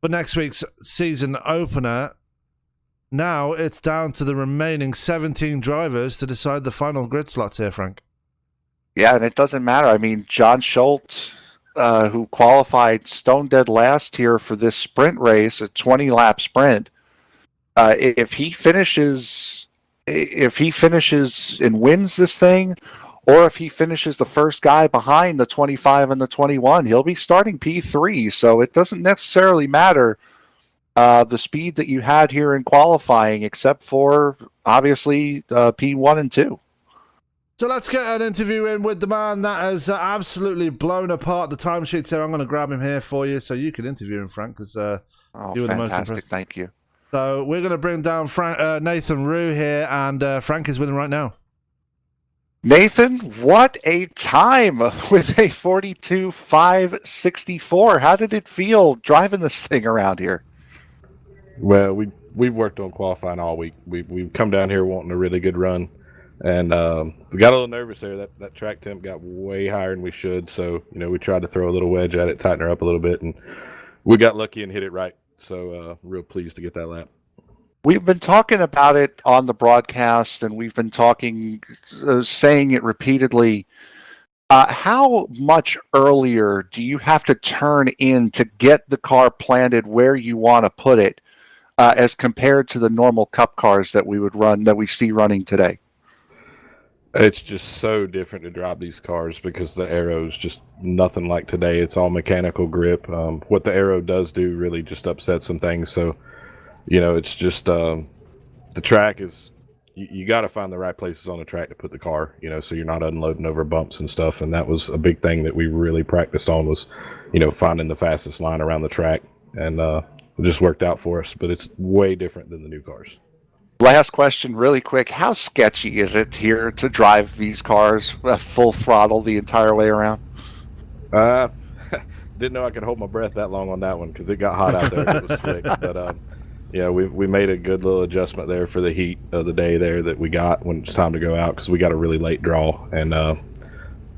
next week's season opener. Now it's down to the remaining 17 drivers to decide the final grid slots here, Frank. Yeah, and it doesn't matter. I mean, John Schultz, who qualified stone dead last here for this sprint race, a 20-lap sprint, if he finishes and wins this thing, or if he finishes the first guy behind the 25 and the 21, he'll be starting P3. So it doesn't necessarily matter the speed that you had here in qualifying, except for obviously P1 and 2. So let's get an interview in with the man that has absolutely blown apart the timesheets here. I'm going to grab him here for you so you can interview him, Frank, because you were the most fantastic. Thank you. So we're going to bring down Nathan Rhew here, and Frank is with him right now. Nathan, what a time with a 42.564. How did it feel driving this thing around here? Well, we've worked on qualifying all week. We've come down here wanting a really good run, and we got a little nervous there. That track temp got way higher than we should, so we tried to throw a little wedge at it, tighten her up a little bit, and we got lucky and hit it right. So real pleased to get that lap. We've been talking about it on the broadcast, and we've been saying it repeatedly. How much earlier do you have to turn in to get the car planted where you want to put it, as compared to the normal cup cars that we see running today? It's just so different to drive these cars because the aero is just nothing like today. It's all mechanical grip. What the aero does do really just upsets some things. So, it's just the track is, you got to find the right places on the track to put the car, so you're not unloading over bumps and stuff. And that was a big thing that we really practiced on was, finding the fastest line around the track. And it just worked out for us. But it's way different than the new cars. Last question, really quick. How sketchy is it here to drive these cars full throttle the entire way around? Didn't know I could hold my breath that long on that one because it got hot out there. It was slick. But we made a good little adjustment there for the heat of the day there that we got when it's time to go out because we got a really late draw. And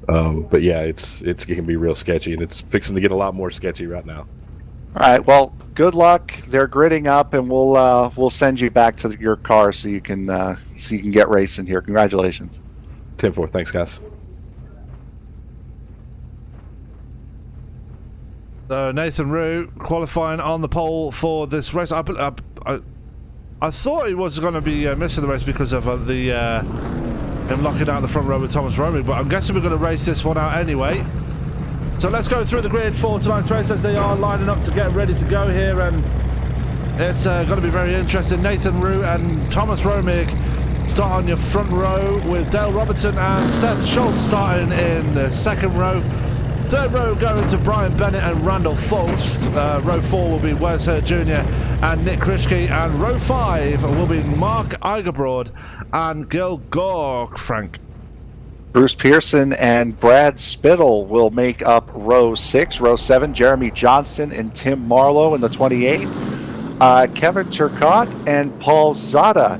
but yeah, it's going to be real sketchy, and it's fixing to get a lot more sketchy right now. All right. Well, good luck. They're gridding up, and we'll send you back to your car so you can get racing here. Congratulations. 10-4. Thanks, guys. Nathan Rhew qualifying on the pole for this race. I thought he was going to be missing the race because of him locking out the front row with Thomas Romig, but I'm guessing we're going to race this one out anyway. So let's go through the grid for tonight's race as they are lining up to get ready to go here, and it's going to be very interesting. Nathan Rhew and Thomas Romig start on your front row with Dale Robertson and Seth Schultz starting in the second row. Third row going to Brian Bennett and Randall Fultz. Row 4 will be Wes Hurt Jr. and Nick Krishke, and row 5 will be Mark Eigerbroad and Gil Gork, Frank. Bruce Pearson and Brad Spittle will make up row 6. Row 7, Jeremy Johnston and Tim Marlow in the 28. Kevin Turcotte and Paul Zada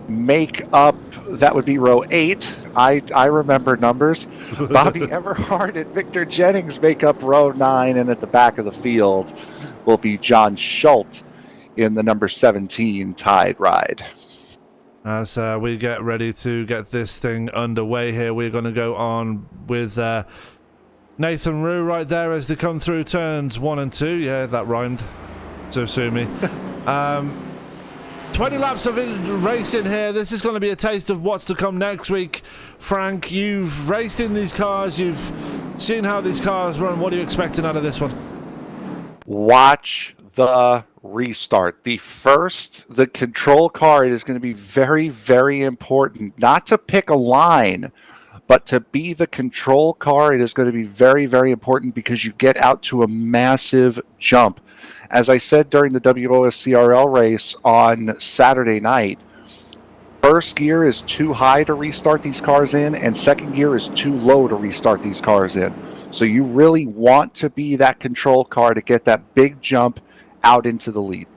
make up, that would be row 8. I remember numbers. Bobby Everhart and Victor Jennings make up row 9, and at the back of the field will be John Schultz in the number 17 Tide Ride. As we get ready to get this thing underway here, we're going to go on with Nathan Rhew right there as they come through turns 1 and 2. Yeah, that rhymed. So sue me. 20 laps of racing here. This is going to be a taste of what's to come next week. Frank, you've raced in these cars. You've seen how these cars run. What are you expecting out of this one? Watch the restart. The control car, it is going to be very, very important not to pick a line, but to be the control car. It is going to be very, very important because you get out to a massive jump. As I said during the WOSCRL race on Saturday night, first gear is too high to restart these cars in, and second gear is too low to restart these cars in. So you really want to be that control car to get that big jump out into the lead.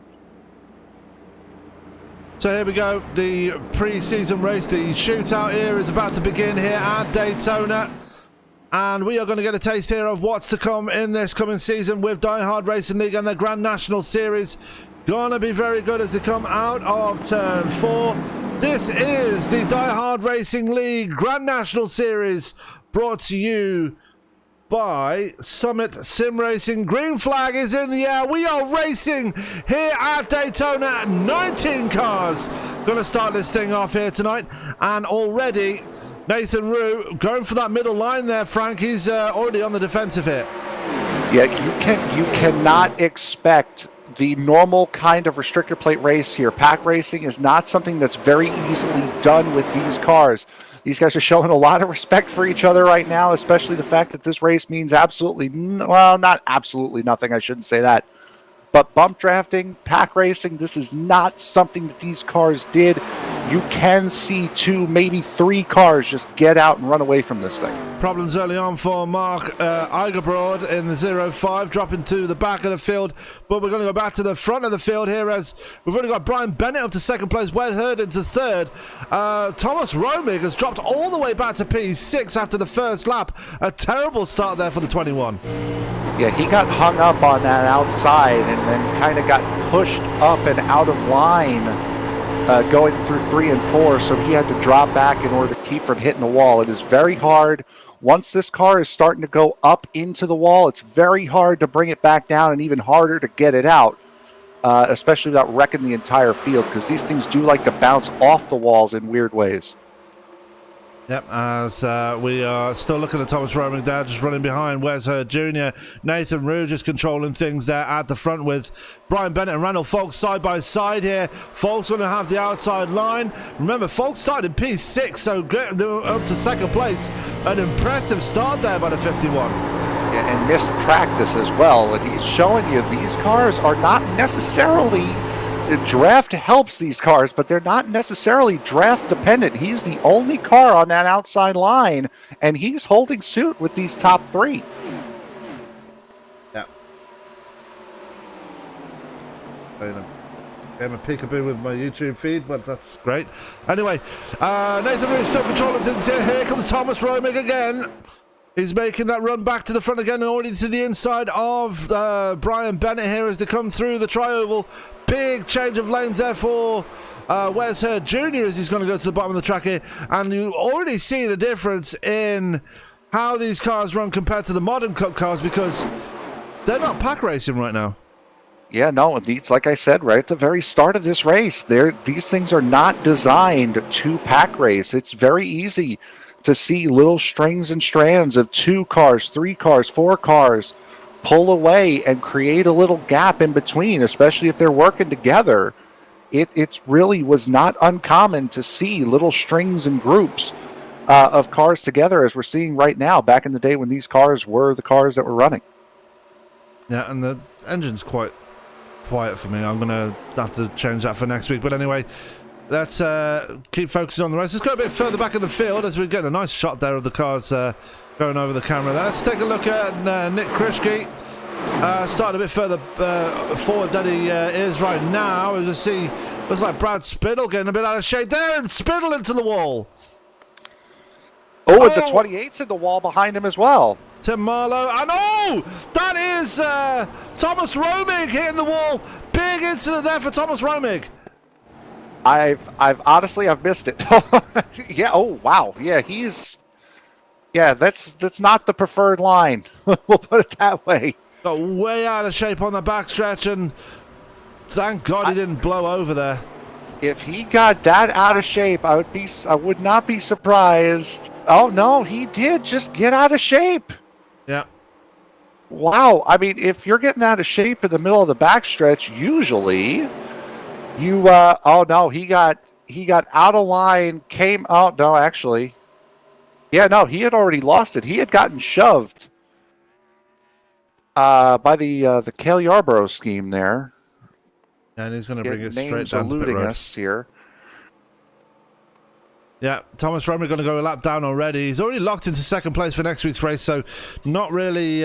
So here we go. The pre-season race, the shootout here is about to begin here at Daytona. And we are going to get a taste here of what's to come in this coming season with Diehard Racing League and the Grand National Series. Gonna be very good as they come out of turn 4. This is the Diehard Racing League Grand National Series, brought to you by Summit Sim Racing. Green flag is in the air. We are racing here at Daytona. 19 cars going to start this thing off here tonight, and already Nathan Rhew going for that middle line there, Frank. He's already on the defensive here. Yeah, you cannot expect the normal kind of restrictor plate race here. Pack racing is not something that's very easily done with these cars. These guys are showing a lot of respect for each other right now, especially the fact that this race means absolutely, well, not absolutely nothing, I shouldn't say that. But bump drafting, pack racing, this is not something that these cars did. You can see 2, maybe 3 cars just get out and run away from this thing. Problems early on for Mark Eigerbroad in the 05, dropping to the back of the field. But we're going to go back to the front of the field here as we've already got Brian Bennett up to second place, Wes Hurt into third. Thomas Romig has dropped all the way back to P6 after the first lap. A terrible start there for the 21. Yeah, he got hung up on that outside and then kind of got pushed up and out of line going through 3 and 4, so he had to drop back in order to keep from hitting the wall. It is very hard. Once this car is starting to go up into the wall, it's very hard to bring it back down and even harder to get it out, especially without wrecking the entire field, because these things do like to bounce off the walls in weird ways. Yep, as we are still looking at Thomas Romig there, just running behind Wes Hurt Jr. Nathan Rhew just controlling things there at the front with Brian Bennett and Randall Fultz side by side here. Fultz going to have the outside line. Remember, Fultz started in P6, so getting up to second place. An impressive start there by the 51. Yeah, and missed practice as well. And he's showing you these cars are not necessarily... The draft helps these cars, but they're not necessarily draft dependent. He's the only car on that outside line, and he's holding suit with these top 3. Yeah. I'm a peekaboo with my YouTube feed, but that's great. Anyway, Nathan Rhew still controlling things here. Here comes Thomas Romig again. He's making that run back to the front again, already to the inside of Brian Bennett here as they come through the tri-oval. Big change of lanes there for Wes Hurt Jr. as he's going to go to the bottom of the track here. And you already see the difference in how these cars run compared to the modern Cup cars, because they're not pack racing right now. Yeah, no, it's like I said right at the very start of this race. These things are not designed to pack race. It's very easy to see little strings and strands of 2 cars, 3 cars, 4 cars pull away and create a little gap in between, especially if they're working together. It really was not uncommon to see little strings and groups of cars together, as we're seeing right now, back in the day when these cars were the cars that were running. Yeah, and the engine's quite quiet for me. I'm going to have to change that for next week. But anyway, let's keep focusing on the race. Let's go a bit further back in the field as we get a nice shot there of the cars going over the camera there. Let's take a look at Nick Krishke. Starting a bit further forward than he is right now. As you see, looks like Brad Spittle getting a bit out of shape there, and Spittle into the wall. Oh, and the 28's in the wall behind him as well. Tim Marlow, and that is Thomas Romig hitting the wall. Big incident there for Thomas Romig. I've honestly missed it. Yeah. Oh wow. Yeah. That's not the preferred line. We'll put it that way. Got way out of shape on the backstretch, and thank God he didn't blow over there. If he got that out of shape, I would not be surprised. Oh no, he did just get out of shape. Yeah. Wow. I mean, if you're getting out of shape in the middle of the backstretch, usually you oh no, he got out of line, came out. No, actually. Yeah, no, he had already lost it. He had gotten shoved by the Cale Yarborough scheme there. And he's going to bring it straight names down to pit eluding road. us here. Yeah, Thomas Romig going to go a lap down already. He's already locked into second place for next week's race, so not really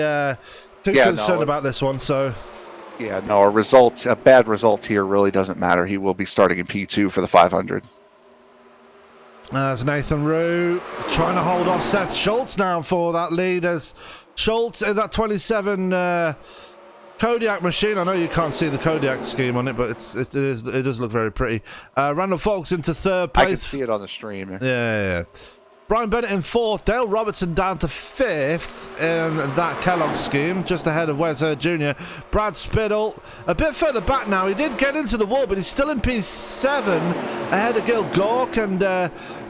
too concerned about this one. So, yeah, no, a bad result here really doesn't matter. He will be starting in P2 for the 500. As Nathan Rhew trying to hold off Seth Schultz now for that lead, as Schultz in that 27 Kodiak machine. I know you can't see the Kodiak scheme on it, but it does look very pretty. Randall Foulkes into third place. I can see it on the stream. Yeah. Brian Bennett in fourth. Dale Robertson down to fifth in that Kellogg scheme, just ahead of Wes Hurd Jr. Brad Spittle a bit further back now. He did get into the wall, but he's still in P7 ahead of Gil Gork, and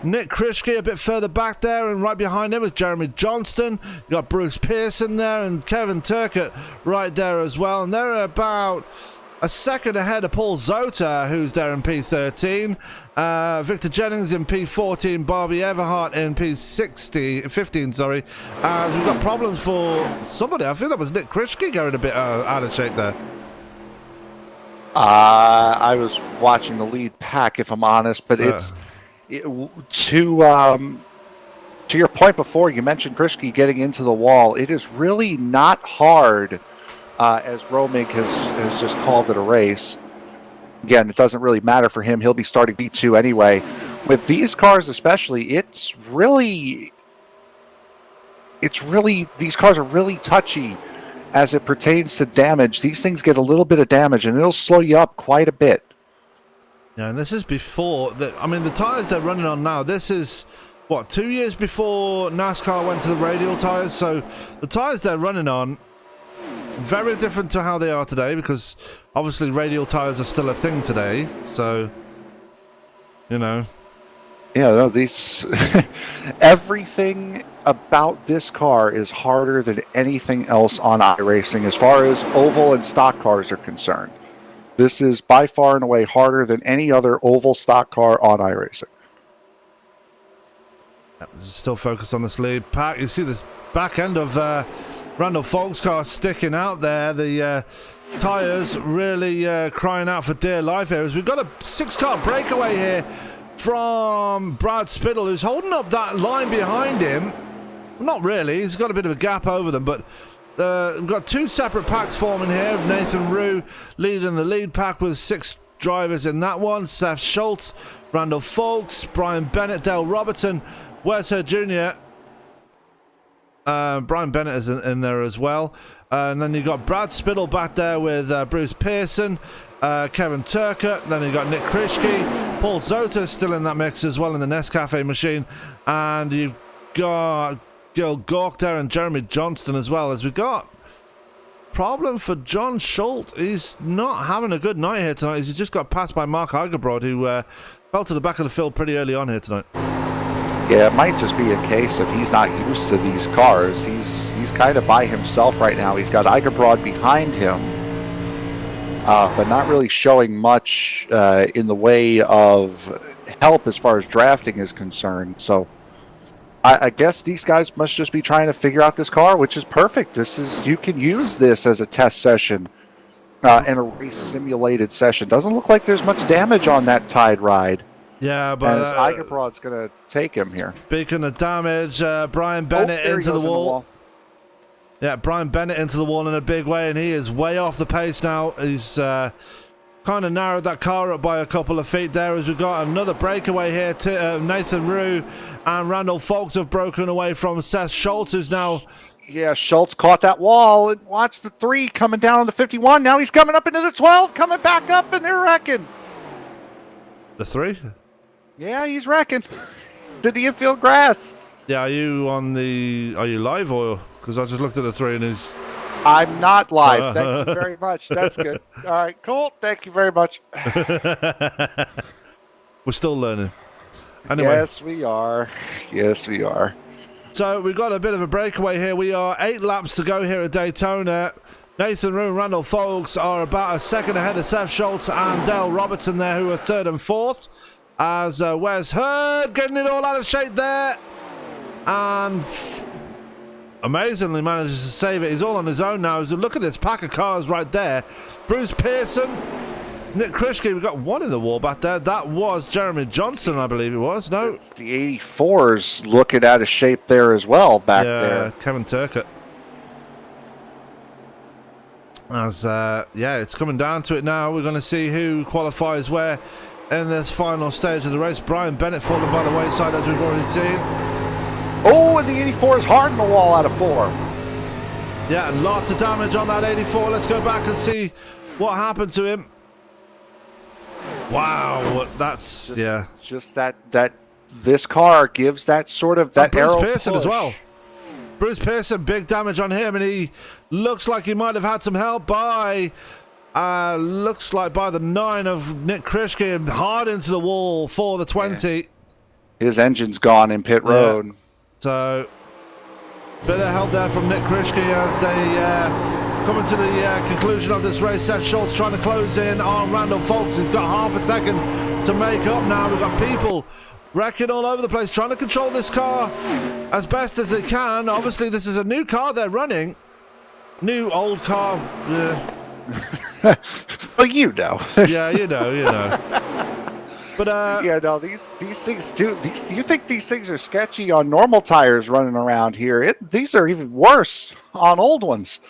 Nick Krishke a bit further back there, and right behind him is Jeremy Johnston. You got Bruce Pearson there and Kevin Turcotte right there as well, and they're about a second ahead of Paul Zota, who's there in P13. Victor Jennings in P14. Bobby Everhart in P15. Sorry. We've got problems for somebody. I think that was Nick Krishke going a bit out of shape there. I was watching the lead pack, if I'm honest, but to your point before, you mentioned Krishke getting into the wall. It is really not hard. As Romig has just called it a race. Again, it doesn't really matter for him. He'll be starting B2 anyway. With these cars especially, these cars are really touchy as it pertains to damage. These things get a little bit of damage, and it'll slow you up quite a bit. Yeah, and this is before... the tyres they're running on now, this is, 2 years before NASCAR went to the radial tyres? So the tyres they're running on, very different to how they are today, because obviously radial tires are still a thing today. So, Yeah, no, these everything about this car is harder than anything else on iRacing as far as oval and stock cars are concerned. This is by far and away harder than any other oval stock car on iRacing. Still focused on this lead pack. You see this back end of Randall Foulkes' car sticking out there. The tyres really crying out for dear life here, as we've got a 6-car breakaway here from Brad Spittle, who's holding up that line behind him. Not really, he's got a bit of a gap over them, but we've got 2 separate packs forming here. Nathan Rhew leading the lead pack with 6 drivers in that one. Seth Schultz, Randall Foulkes, Brian Bennett, Dale Robertson, Wes Hurd Jr., Brian Bennett is in there as well. And then you got Brad Spittle back there with Bruce Pearson, Kevin Turcotte. Then you got Nick Krishke, Paul Zota still in that mix as well in the Nescafe machine. And you've got Gil Gork there and Jeremy Johnston as well, as we've got problem for John Schultz. He's not having a good night here tonight. He's just got passed by Mark Eigerbrod, who fell to the back of the field pretty early on here tonight. Yeah, it might just be a case of he's not used to these cars. He's kind of by himself right now. He's got Eigerbrod behind him, but not really showing much in the way of help as far as drafting is concerned. So I guess these guys must just be trying to figure out this car, which is perfect. You can use this as a test session and a race simulated session. Doesn't look like there's much damage on that Tide ride. Yeah, but as Eigerbrod's going to take him here. Speaking of damage, Brian Bennett into the wall. Yeah, Brian Bennett into the wall in a big way, and he is way off the pace now. He's kind of narrowed that car up by a couple of feet there as we've got another breakaway here. Nathan Rhew and Randall Foulkes have broken away from Seth Schultz, who's now... Yeah, Schultz caught that wall and watched the 3 coming down on the 51. Now he's coming up into the 12, coming back up, and they're wrecking. The 3? Yeah, he's wrecking. To the infield grass. Yeah, are you live or... Because I just looked at the 3 and he's... I'm not live. Thank you very much. That's good. All right, cool. Thank you very much. We're still learning. Anyway. Yes, we are. Yes, we are. So we've got a bit of a breakaway here. We are 8 laps to go here at Daytona. Nathan Rhew and Randall Foulkes are about a second ahead of Seth Schultz and Dale Robertson there, who are 3rd and 4th. As Wes Hurd getting it all out of shape there. And... amazingly manages to save it. He's all on his own now. Look at this pack of cars right there. Bruce Pearson, Nick Krishke. We've got one in the wall back there. That was Jeremy Johnston, I believe it was. No, it's the 84s looking out of shape there as well back there. Kevin Turcotte. As it's coming down to it now. We're going to see who qualifies where in this final stage of the race. Brian Bennett falling by the wayside, as we've already seen. Oh, and the 84 is hard in the wall out of 4. Yeah, and lots of damage on that 84. Let's go back and see what happened to him. Wow, that's just that this car gives that sort of that Bruce arrow Pearson push. as well. Bruce Pearson, big damage on him, and he looks like he might have had some help by by the 9 of Nick Krishke, hard into the wall for the 20. Yeah. His engine's gone in pit road. Yeah. So, bit of help there from Nick Krishke as they come into the conclusion of this race. Seth Schultz trying to close in on Randall Foulkes. He's got half a second to make up now. We've got people wrecking all over the place, trying to control this car as best as they can. Obviously, this is a new car they're running. New, old car. Yeah. Well, you know. Yeah, you know. But these things do. You think these things are sketchy on normal tires running around here? These are even worse on old ones.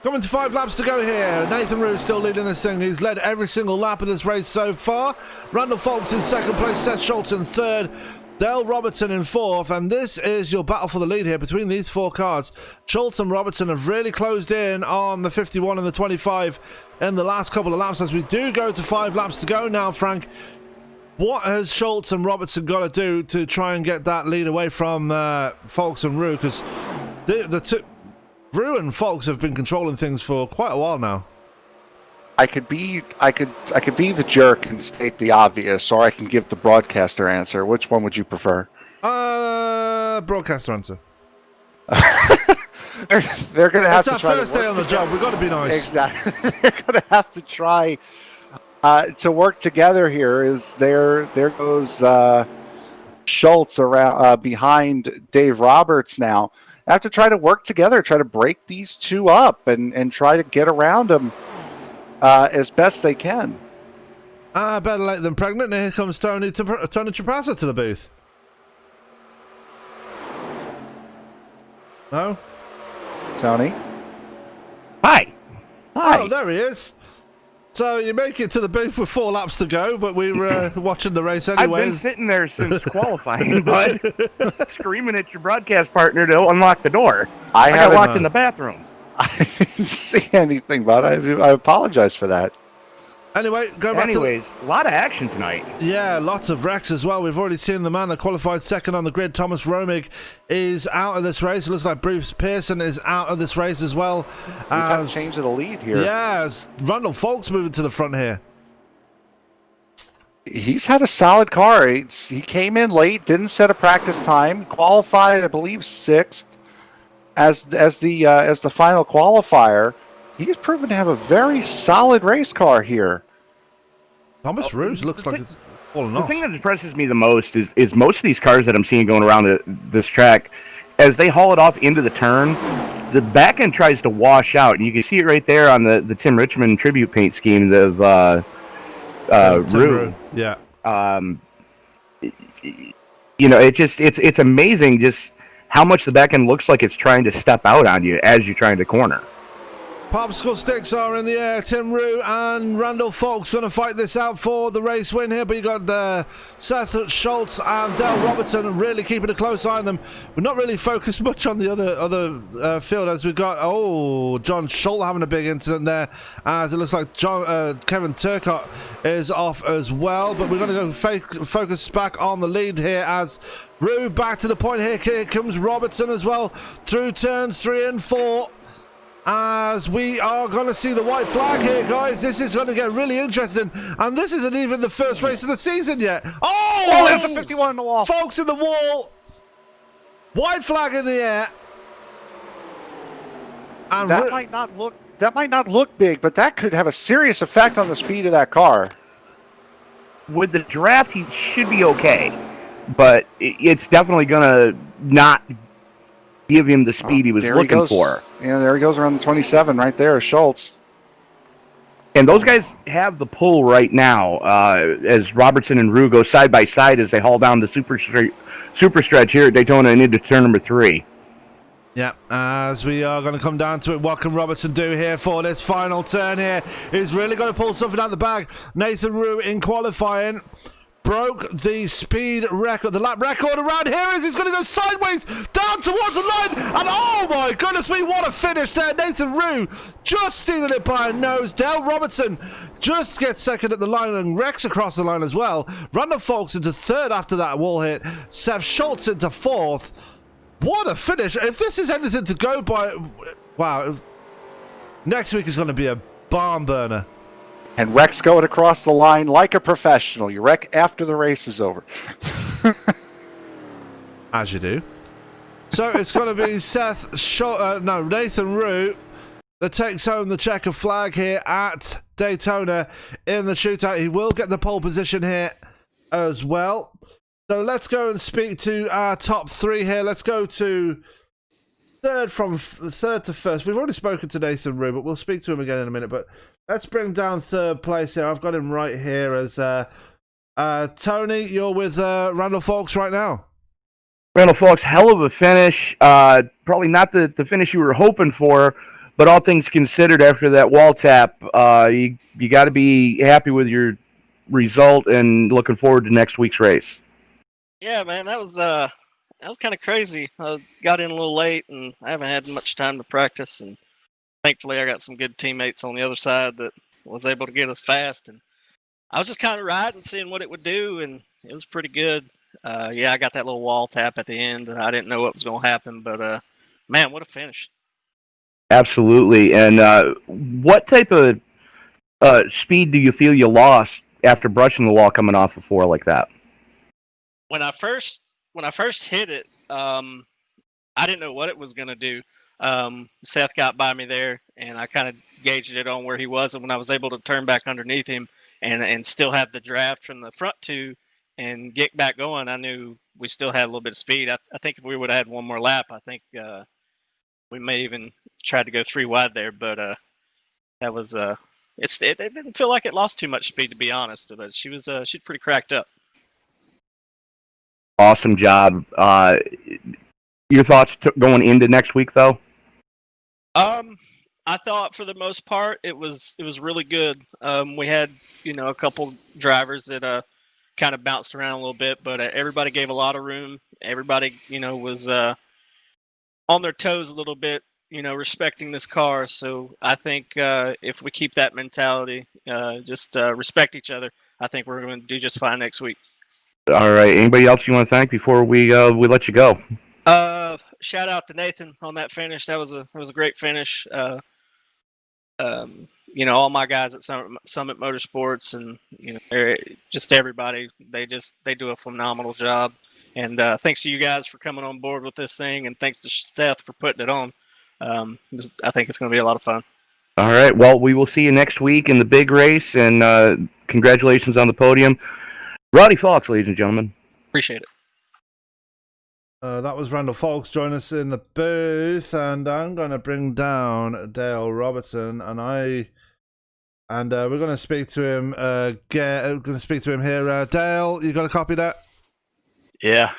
Coming to 5 laps to go here. Nathan Rhew still leading this thing. He's led every single lap of this race so far. Randall Foulkes in 2nd place. Seth Schultz in 3rd. Dale Robertson in 4th. And this is your battle for the lead here between these 4 cars. Schultz and Robertson have really closed in on the 51 and the 25 in the last couple of laps. As we do go to 5 laps to go now, Frank, what has Schultz and Robertson got to do to try and get that lead away from Foulkes and Rhew? Because the two... Rhew and Foulkes have been controlling things for quite a while now. I could be the jerk and state the obvious, or I can give the broadcaster answer. Which one would you prefer? Broadcaster answer. they're going to have to try. It's our first day on the job. We've got to be nice. Exactly. They're going to have to try to work together here. There goes Schultz around behind Dave Roberts now. Have to try to work together, try to break these two up and try to get around them as best they can. Better late than pregnant. Here comes Tony Trapassa to the booth. No? Tony? Hi. Oh, there he is. So you make it to the booth with 4 laps to go, but we were watching the race anyways. I've been sitting there since qualifying, bud. Screaming at your broadcast partner to unlock the door. I got locked in the bathroom. I didn't see anything, bud. I apologize for that. Anyway, go back a lot of action tonight. Yeah, lots of wrecks as well. We've already seen the man that qualified second on the grid, Thomas Romig, is out of this race. It looks like Bruce Pearson is out of this race as well. We've had a change of the lead here. Yeah, as Randall Folks moving to the front here. He's had a solid car. He came in late, didn't set a practice time, qualified, I believe, 6th as the final qualifier. He's proven to have a very solid race car here. Thomas Rhew looks like it's falling off. The thing that impresses me the most is most of these cars that I'm seeing going around this track, as they haul it off into the turn, the back end tries to wash out, and you can see it right there on the Tim Richmond tribute paint scheme of Rhew. Yeah. It's amazing just how much the back end looks like it's trying to step out on you as you're trying to corner. Popsicle sticks are in the air. Tim Rhew and Randall Folks going to fight this out for the race win here. But you got Seth Schultz and Dale Robertson really keeping a close eye on them. We're not really focused much on the other field, as we've got John Schultz having a big incident there, as it looks like Kevin Turcott is off as well. But we're going to go focus back on the lead here as Rhew back to the point here. Here comes Robertson as well through turns 3 and 4. As we are going to see the white flag here, guys. This is going to get really interesting. And this isn't even the first race of the season yet. Oh, there's a 51 in the wall. Folks in the wall. White flag in the air. And that might not look big, but that could have a serious effect on the speed of that car. With the draft, he should be okay. But it's definitely going to not give him the speed he was looking for. Yeah, there he goes around the 27 right there, Schultz. And those guys have the pull right now as Robertson and Rhew go side by side as they haul down the super stretch here at Daytona and into turn number 3. Yeah, as we are going to come down to it, what can Robertson do here for this final turn here? He's really going to pull something out of the bag. Nathan Rhew in qualifying broke the speed record, the lap record around here as he's going to go sideways down towards the line, and oh my goodness me, what a finish there. Nathan Rhew just stealing it by a nose. Dale Robertson just gets second at the line and wrecks across the line as well. Randall Folks into 3rd after that wall hit. Seth Schultz into 4th. What a finish. If this is anything to go by, wow, next week is going to be a barn burner. And wrecks going across the line like a professional. You wreck after the race is over. As you do. So it's going to be Nathan Rhew that takes home the checker flag here at Daytona in the shootout. He will get the pole position here as well. So let's go and speak to our top 3 here. Let's go to third from 3rd to 1st. We've already spoken to Nathan Rhew, but we'll speak to him again in a minute. But let's bring down 3rd place here. I've got him right here as Tony. You're with Randall Folks right now. Randall Folks, hell of a finish. Probably not the finish you were hoping for, but all things considered, after that wall tap, you got to be happy with your result and looking forward to next week's race. Yeah, man, that was kind of crazy. I got in a little late, and I haven't had much time to practice, and thankfully I got some good teammates on the other side that was able to get us fast, and I was just kind of riding, seeing what it would do, and it was pretty good. I got that little wall tap at the end, and I didn't know what was going to happen, but man, what a finish. Absolutely. And what type of speed do you feel you lost after brushing the wall coming off of 4 like that? When I first hit it, I didn't know what it was going to do. Seth got by me there, and I kind of gauged it on where he was. And when I was able to turn back underneath him and still have the draft from the front 2 and get back going, I knew we still had a little bit of speed. I think if we would have had one more lap, I think we may even try to go 3 wide there. But that was it didn't feel like it lost too much speed, to be honest. But she's pretty cracked up. Awesome job. Your thoughts going into next week, though? I thought for the most part it was really good. We had a couple drivers that kind of bounced around a little bit, but everybody gave a lot of room. Everybody was on their toes a little bit respecting this car. So I think if we keep that mentality, just respect each other, I think we're going to do just fine next week. All right. Anybody else you want to thank before we let you go? Shout out to Nathan on that finish. That was a great finish. All my guys at Summit Motorsports and just everybody, they do a phenomenal job. And thanks to you guys for coming on board with this thing, and thanks to Seth for putting it on. I think it's going to be a lot of fun. All right. Well, we will see you next week in the big race, and congratulations on the podium. Roddy Fox, ladies and gentlemen. Appreciate it. That was Randall Fox joining us in the booth, and I'm going to bring down Dale Robertson, and we're going to speak to him. Going to speak to him here. Dale, you got a copy of that? Yeah.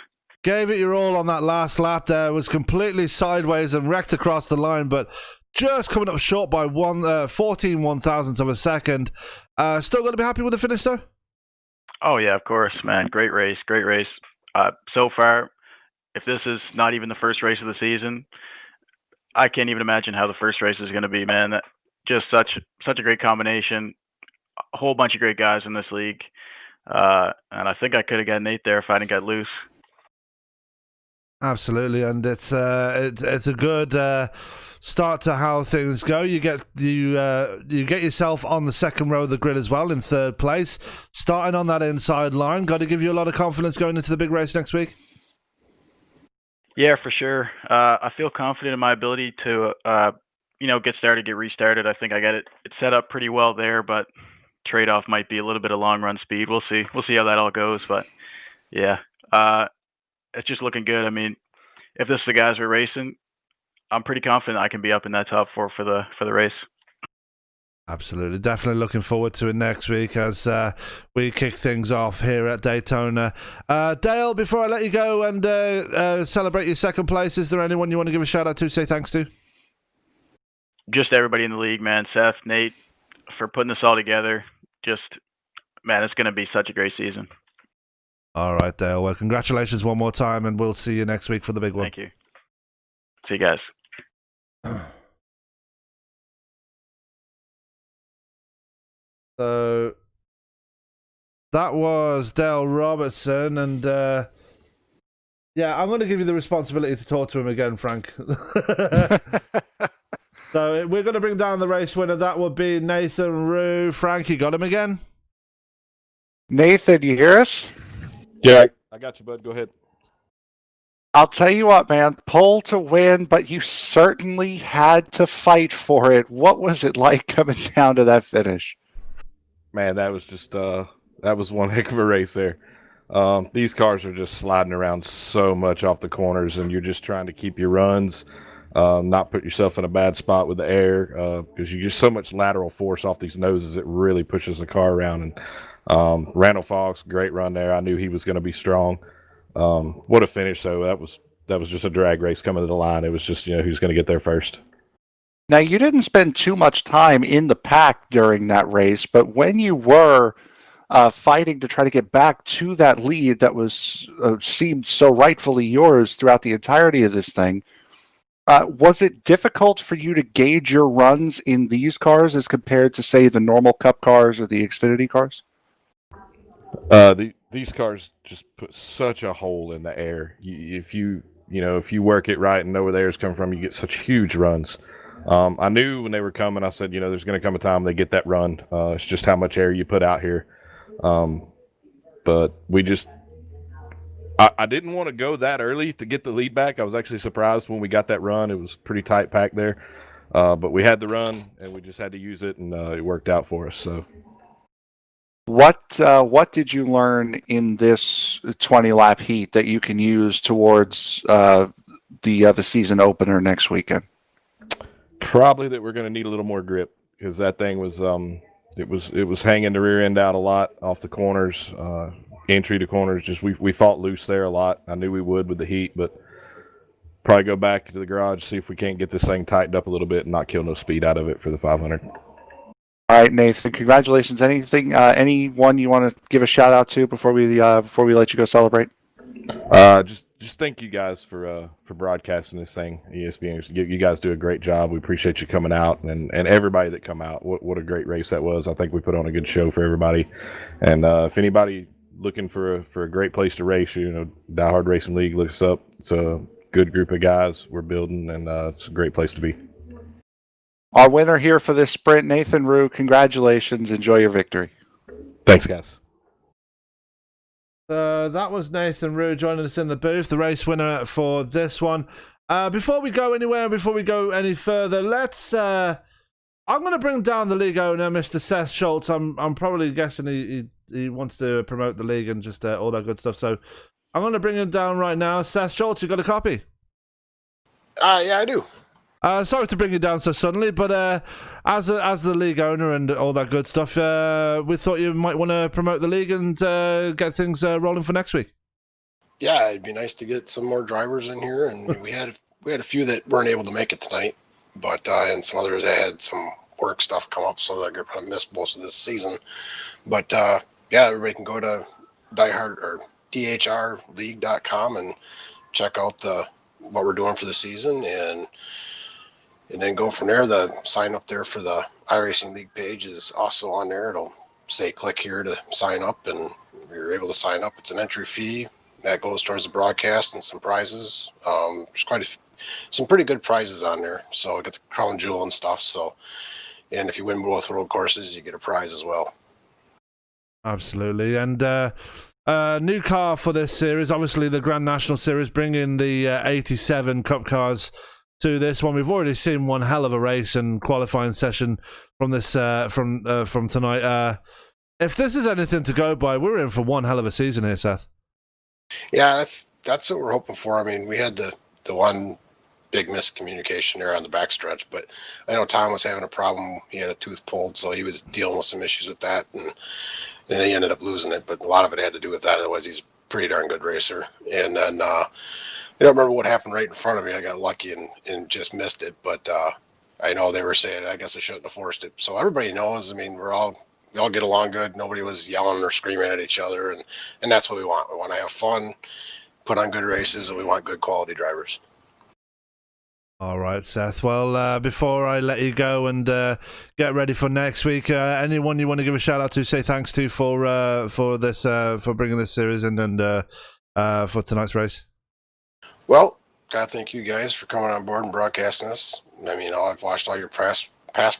Gave it your all on that last lap there. Was completely sideways and wrecked across the line, but just coming up short by 14 1,000ths of a second. Still going to be happy with the finish, though? Oh, yeah, of course, man. Great race. So far, if this is not even the first race of the season, I can't even imagine how the first race is going to be, man. Just such a great combination. A whole bunch of great guys in this league. And I think I could have got Nate there if I didn't get loose. Absolutely, and it's a good start to how things go. You get yourself on the second row of the grid as well in third place, starting on that inside line. Got to give you a lot of confidence going into the big race next week. Yeah, for sure. I feel confident in my ability to get started, get restarted. I think I got it set up pretty well there, but trade-off might be a little bit of long-run speed. We'll see how that all goes, but yeah. It's just looking good. I mean, if this is the guys we're racing, I'm pretty confident I can be up in that top four for the race. Absolutely. Definitely looking forward to it next week as we kick things off here at Daytona. Dale, before I let you go and celebrate your second place, is there anyone you want to give a shout out to, say thanks to? Just everybody in the league, man. Seth, Nate, for putting this all together. Just, man, it's going to be such a great season. All right, Dale. Well, congratulations one more time, and we'll see you next week for the big one. Thank you. See you guys. So that was Dale Robertson, and I'm going to give you the responsibility to talk to him again, Frank. So we're going to bring down the race winner. That would be Nathan Rhew. Frank, you got him again? Nathan, you hear us? Yeah, I got you, bud. Go ahead. I'll tell you what, man. Pole to win, but you certainly had to fight for it. What was it like coming down to that finish? Man, that was just that was one heck of a race there. These cars are just sliding around so much off the corners, and you're just trying to keep your runs, not put yourself in a bad spot with the air, because you get so much lateral force off these noses, it really pushes the car around. And Randall Fox, great run there. I knew he was going to be strong. What a finish! So that was just a drag race coming to the line. It was just who's going to get there first. Now, you didn't spend too much time in the pack during that race, but when you were fighting to try to get back to that lead that was seemed so rightfully yours throughout the entirety of this thing, was it difficult for you to gauge your runs in these cars as compared to, say, the normal Cup cars or the Xfinity cars? These cars just put such a hole in the air. If you work it right and know where the air's coming from, you get such huge runs. I knew when they were coming, I said, there's going to come a time they get that run. It's just how much air you put out here. But I didn't want to go that early to get the lead back. I was actually surprised when we got that run. It was pretty tight pack there. But we had the run, and we just had to use it, and it worked out for us. So, what did you learn in this 20-lap heat that you can use towards the season opener next weekend? Probably that we're going to need a little more grip, because that thing was it was hanging the rear end out a lot off the corners, entry to corners. Just we fought loose there a lot. I knew we would with the heat, but probably go back to the garage, see if we can't get this thing tightened up a little bit and not kill no speed out of it for the 500. All right, Nathan, congratulations. Anyone you want to give a shout out to before we let you go celebrate? Just just thank you guys for broadcasting this thing. ESBN, you guys do a great job. We appreciate you coming out and everybody that come out. What a great race that was. I think we put on a good show for everybody. And if anybody looking for a great place to race, Diehard Racing League, look us up. It's a good group of guys we're building, and it's a great place to be. Our winner here for this sprint, Nathan Rhew. Congratulations. Enjoy your victory. Thanks, guys. That was Nathan Rhew joining us in the booth, the race winner for this one. Before we go anywhere, before we go any further, let's. I'm going to bring down the league owner, Mr. Seth Schultz. I'm probably guessing he wants to promote the league and just all that good stuff. So I'm going to bring him down right now. Seth Schultz, you got a copy? Yeah, I do. Sorry to bring you down so suddenly, but as the league owner and all that good stuff, we thought you might want to promote the league and get things rolling for next week. Yeah, it'd be nice to get some more drivers in here, and we had a few that weren't able to make it tonight, but and some others that had some work stuff come up, so they're gonna miss most of this season. But yeah, everybody can go to Diehard or DHRleague.com and check out what we're doing for the season, and then go from there. The sign up there for the iRacing League page is also on there. It'll say click here to sign up, and you're able to sign up. It's an entry fee that goes towards the broadcast and some prizes. There's some pretty good prizes on there. So I get the crown jewel and stuff. So, and if you win both road courses, you get a prize as well. Absolutely. And new car for this series, obviously the Grand National Series, bringing the 87 Cup cars to this one. We've already seen one hell of a race and qualifying session from this from tonight. If this is anything to go by, we're in for one hell of a season here, Seth. Yeah, that's what we're hoping for. I mean, we had the one big miscommunication there on the backstretch, but I know Tom was having a problem. He had a tooth pulled, so he was dealing with some issues with that, and he ended up losing it. But a lot of it had to do with that. Otherwise, he's a pretty darn good racer. And then I don't remember what happened right in front of me. I got lucky and just missed it. But I know they were saying, I guess I shouldn't have forced it. So everybody knows. I mean, we all get along good. Nobody was yelling or screaming at each other, and that's what we want. We want to have fun, put on good races, and we want good quality drivers. All right, Seth. Well, before I let you go and get ready for next week, anyone you want to give a shout out to, say thanks to for this for bringing this series in and for tonight's race. Well, gotta thank you guys for coming on board and broadcasting this. I mean, I've watched all your past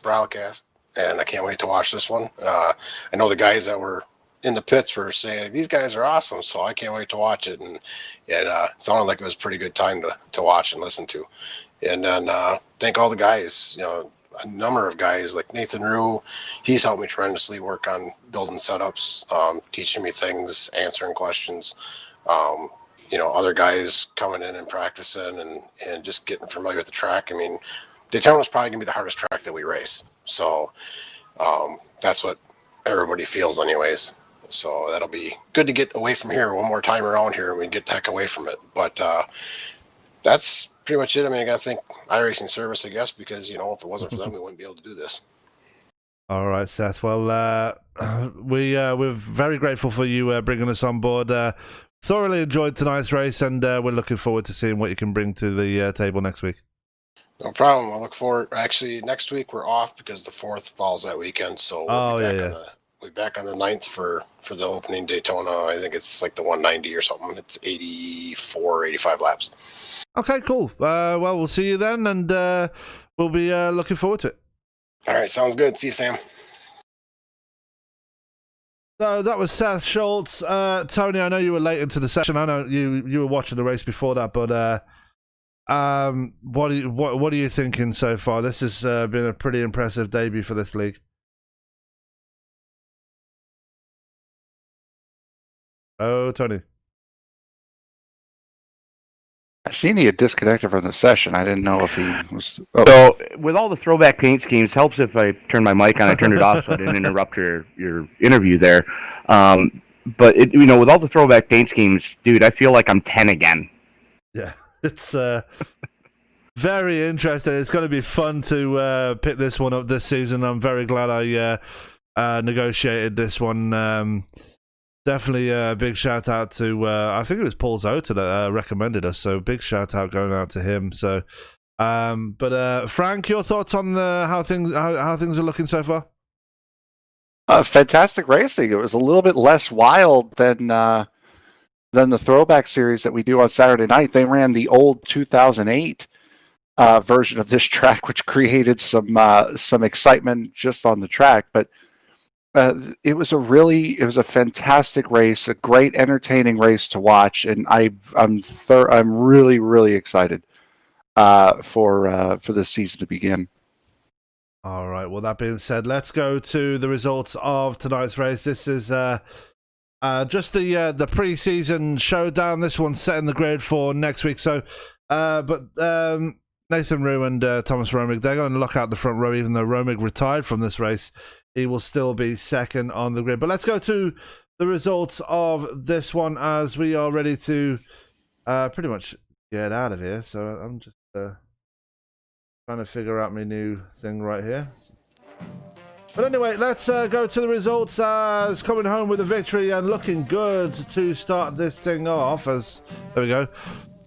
broadcasts, and I can't wait to watch this one. I know the guys that were in the pits were saying these guys are awesome, so I can't wait to watch it. And it sounded like it was a pretty good time to watch and listen to. And then thank all the guys, a number of guys like Nathan Rhew. He's helped me tremendously work on building setups, teaching me things, answering questions. Other guys coming in and practicing and just getting familiar with the track. I mean, Daytona is probably going to be the hardest track that we race. So that's what everybody feels anyways. So that'll be good to get away from here one more time around here and we get the heck away from it. But that's pretty much it. I mean, I got to thank iRacing Service, I guess, because, if it wasn't for them, we wouldn't be able to do this. All right, Seth. Well, we're very grateful for you bringing us on board. Thoroughly enjoyed tonight's race, and we're looking forward to seeing what you can bring to the table next week. No problem. I look forward. Actually, next week we're off because the 4th falls that weekend, so we'll be back on the 9th for the opening Daytona. I think it's like the 190 or something. It's 84, 85 laps. Okay, cool. Well, we'll see you then, and we'll be looking forward to it. All right, sounds good. See you, Sam. So that was Seth Schultz. Tony, I know you were late into the session. I know you were watching the race before that, but what are you thinking so far? This has been a pretty impressive debut for this league. Oh, Tony. I seen he had disconnected from the session. I didn't know if he was. Oh. So, with all the throwback paint schemes, helps if I turn my mic on. I turned it off so I didn't interrupt your interview there. But with all the throwback paint schemes, dude, I feel like I'm 10 again. Yeah, it's very interesting. It's going to be fun to pick this one up this season. I'm very glad I negotiated this one. definitely a big shout out to I think it was Paul Zota that recommended us, so big shout out going out to him. So but Frank, your thoughts on how things are looking so far? Fantastic racing. It was a little bit less wild than the throwback series that we do on Saturday night. They ran the old 2008 version of this track, which created some excitement just on the track. But it was a fantastic race, a great, entertaining race to watch, and I'm really, really excited for this season to begin. All right. Well, that being said, let's go to the results of tonight's race. This is just the pre-season showdown. This one's setting the grid for next week. So, but Nathan Rhew and Thomas Romig, they're going to lock out the front row, even though Romig retired from this race. He will still be second on the grid. But let's go to the results of this one as we are ready to pretty much get out of here. So I'm just trying to figure out my new thing right here. But anyway, let's go to the results as coming home with a victory and looking good to start this thing off. As there we go.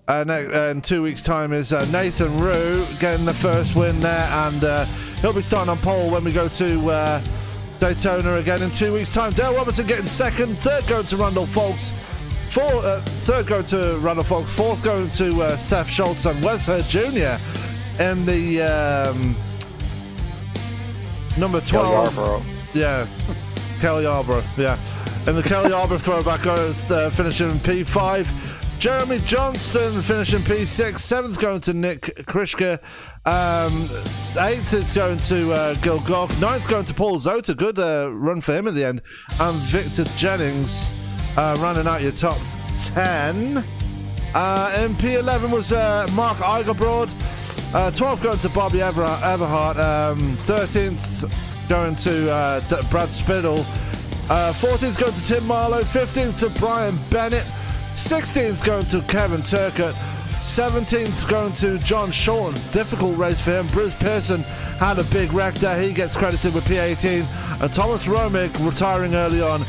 In 2 weeks' time is Nathan Rhew getting the first win there, and he'll be starting on pole when we go to Daytona again in 2 weeks' time. Dale Robertson getting second, third going to Randall Folks, third going to Randall Folks, fourth going to Seth Schultz and Wes Hurd Jr. in the number 12. Kelly Yarborough. Yeah, Kelly Yarborough. Yeah, and the Kelly Yarborough throwback goes finishing in P5. Jeremy Johnston finishing P6. Seventh going to Nick Krishka. Eighth is going to Gil Gock. Ninth going to Paul Zota. Good run for him at the end. And Victor Jennings running out your top 10. In P11 was Mark Eigerbrod. 12th going to Bobby Everhart. 13th going to Brad Spittle. 14th going to Tim Marlow. 15th to Brian Bennett. 16th going to Kevin Turcott. 17th going to John Shorten. Difficult race for him. Bruce Pearson had a big wreck there. He gets credited with P18. And Thomas Romig retiring early on.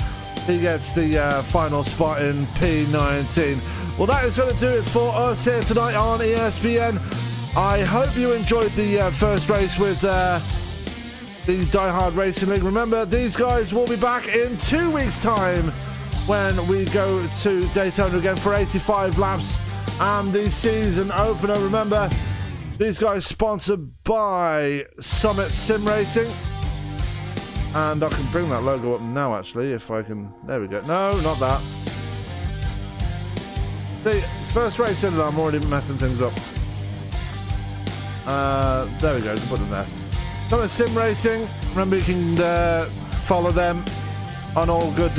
He gets the final spot in P19. Well, that is going to do it for us here tonight on ESBN. I hope you enjoyed the first race with the Diehard Racing League. Remember, these guys will be back in 2 weeks' time when we go to Daytona again for 85 laps and the season opener. Remember, these guys sponsored by Summit Sim Racing. And I can bring that logo up now, actually, if I can. There we go. No, not that. The first race in, I'm already messing things up. There we go, you can put them there. Summit Sim Racing. Remember, you can follow them on all good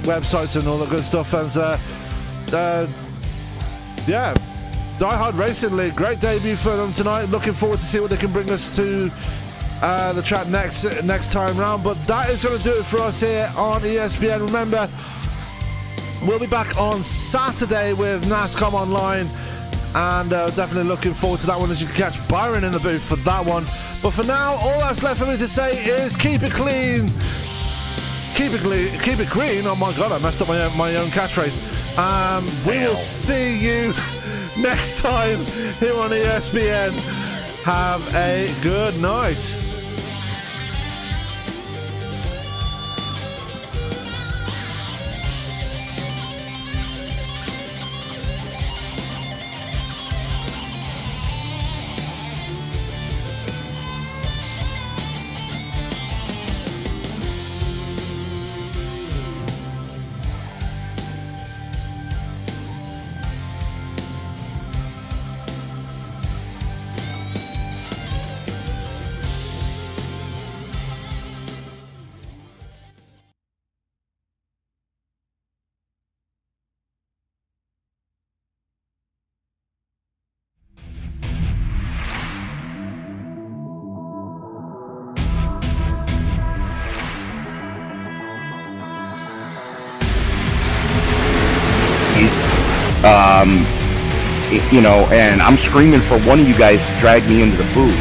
websites and all the good stuff. And yeah, Diehard Racing League, great debut for them tonight. Looking forward to see what they can bring us to the track next time round. But that is going to do it for us here on ESPN. Remember, we'll be back on Saturday with NASCAR Online, and definitely looking forward to that one, as you can catch Byron in the booth for that one. But for now, all that's left for me to say is keep it clean. Keep it green. Oh my god, I messed up my own catchphrase. We will see you next time here on ESPN. Have a good night. And I'm screaming for one of you guys to drag me into the booth,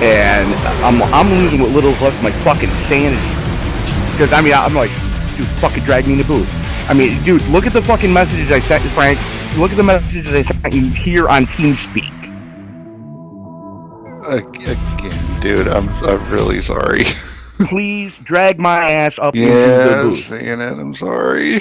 and I'm losing what little's left of my fucking sanity, because I'm like, dude, fucking drag me in the booth. I mean, dude, look at the fucking messages I sent you, Frank. Look at the messages I sent you here on TeamSpeak. Again, dude, I'm really sorry. Please drag my ass up into the Yeah, booth. saying it. I'm sorry.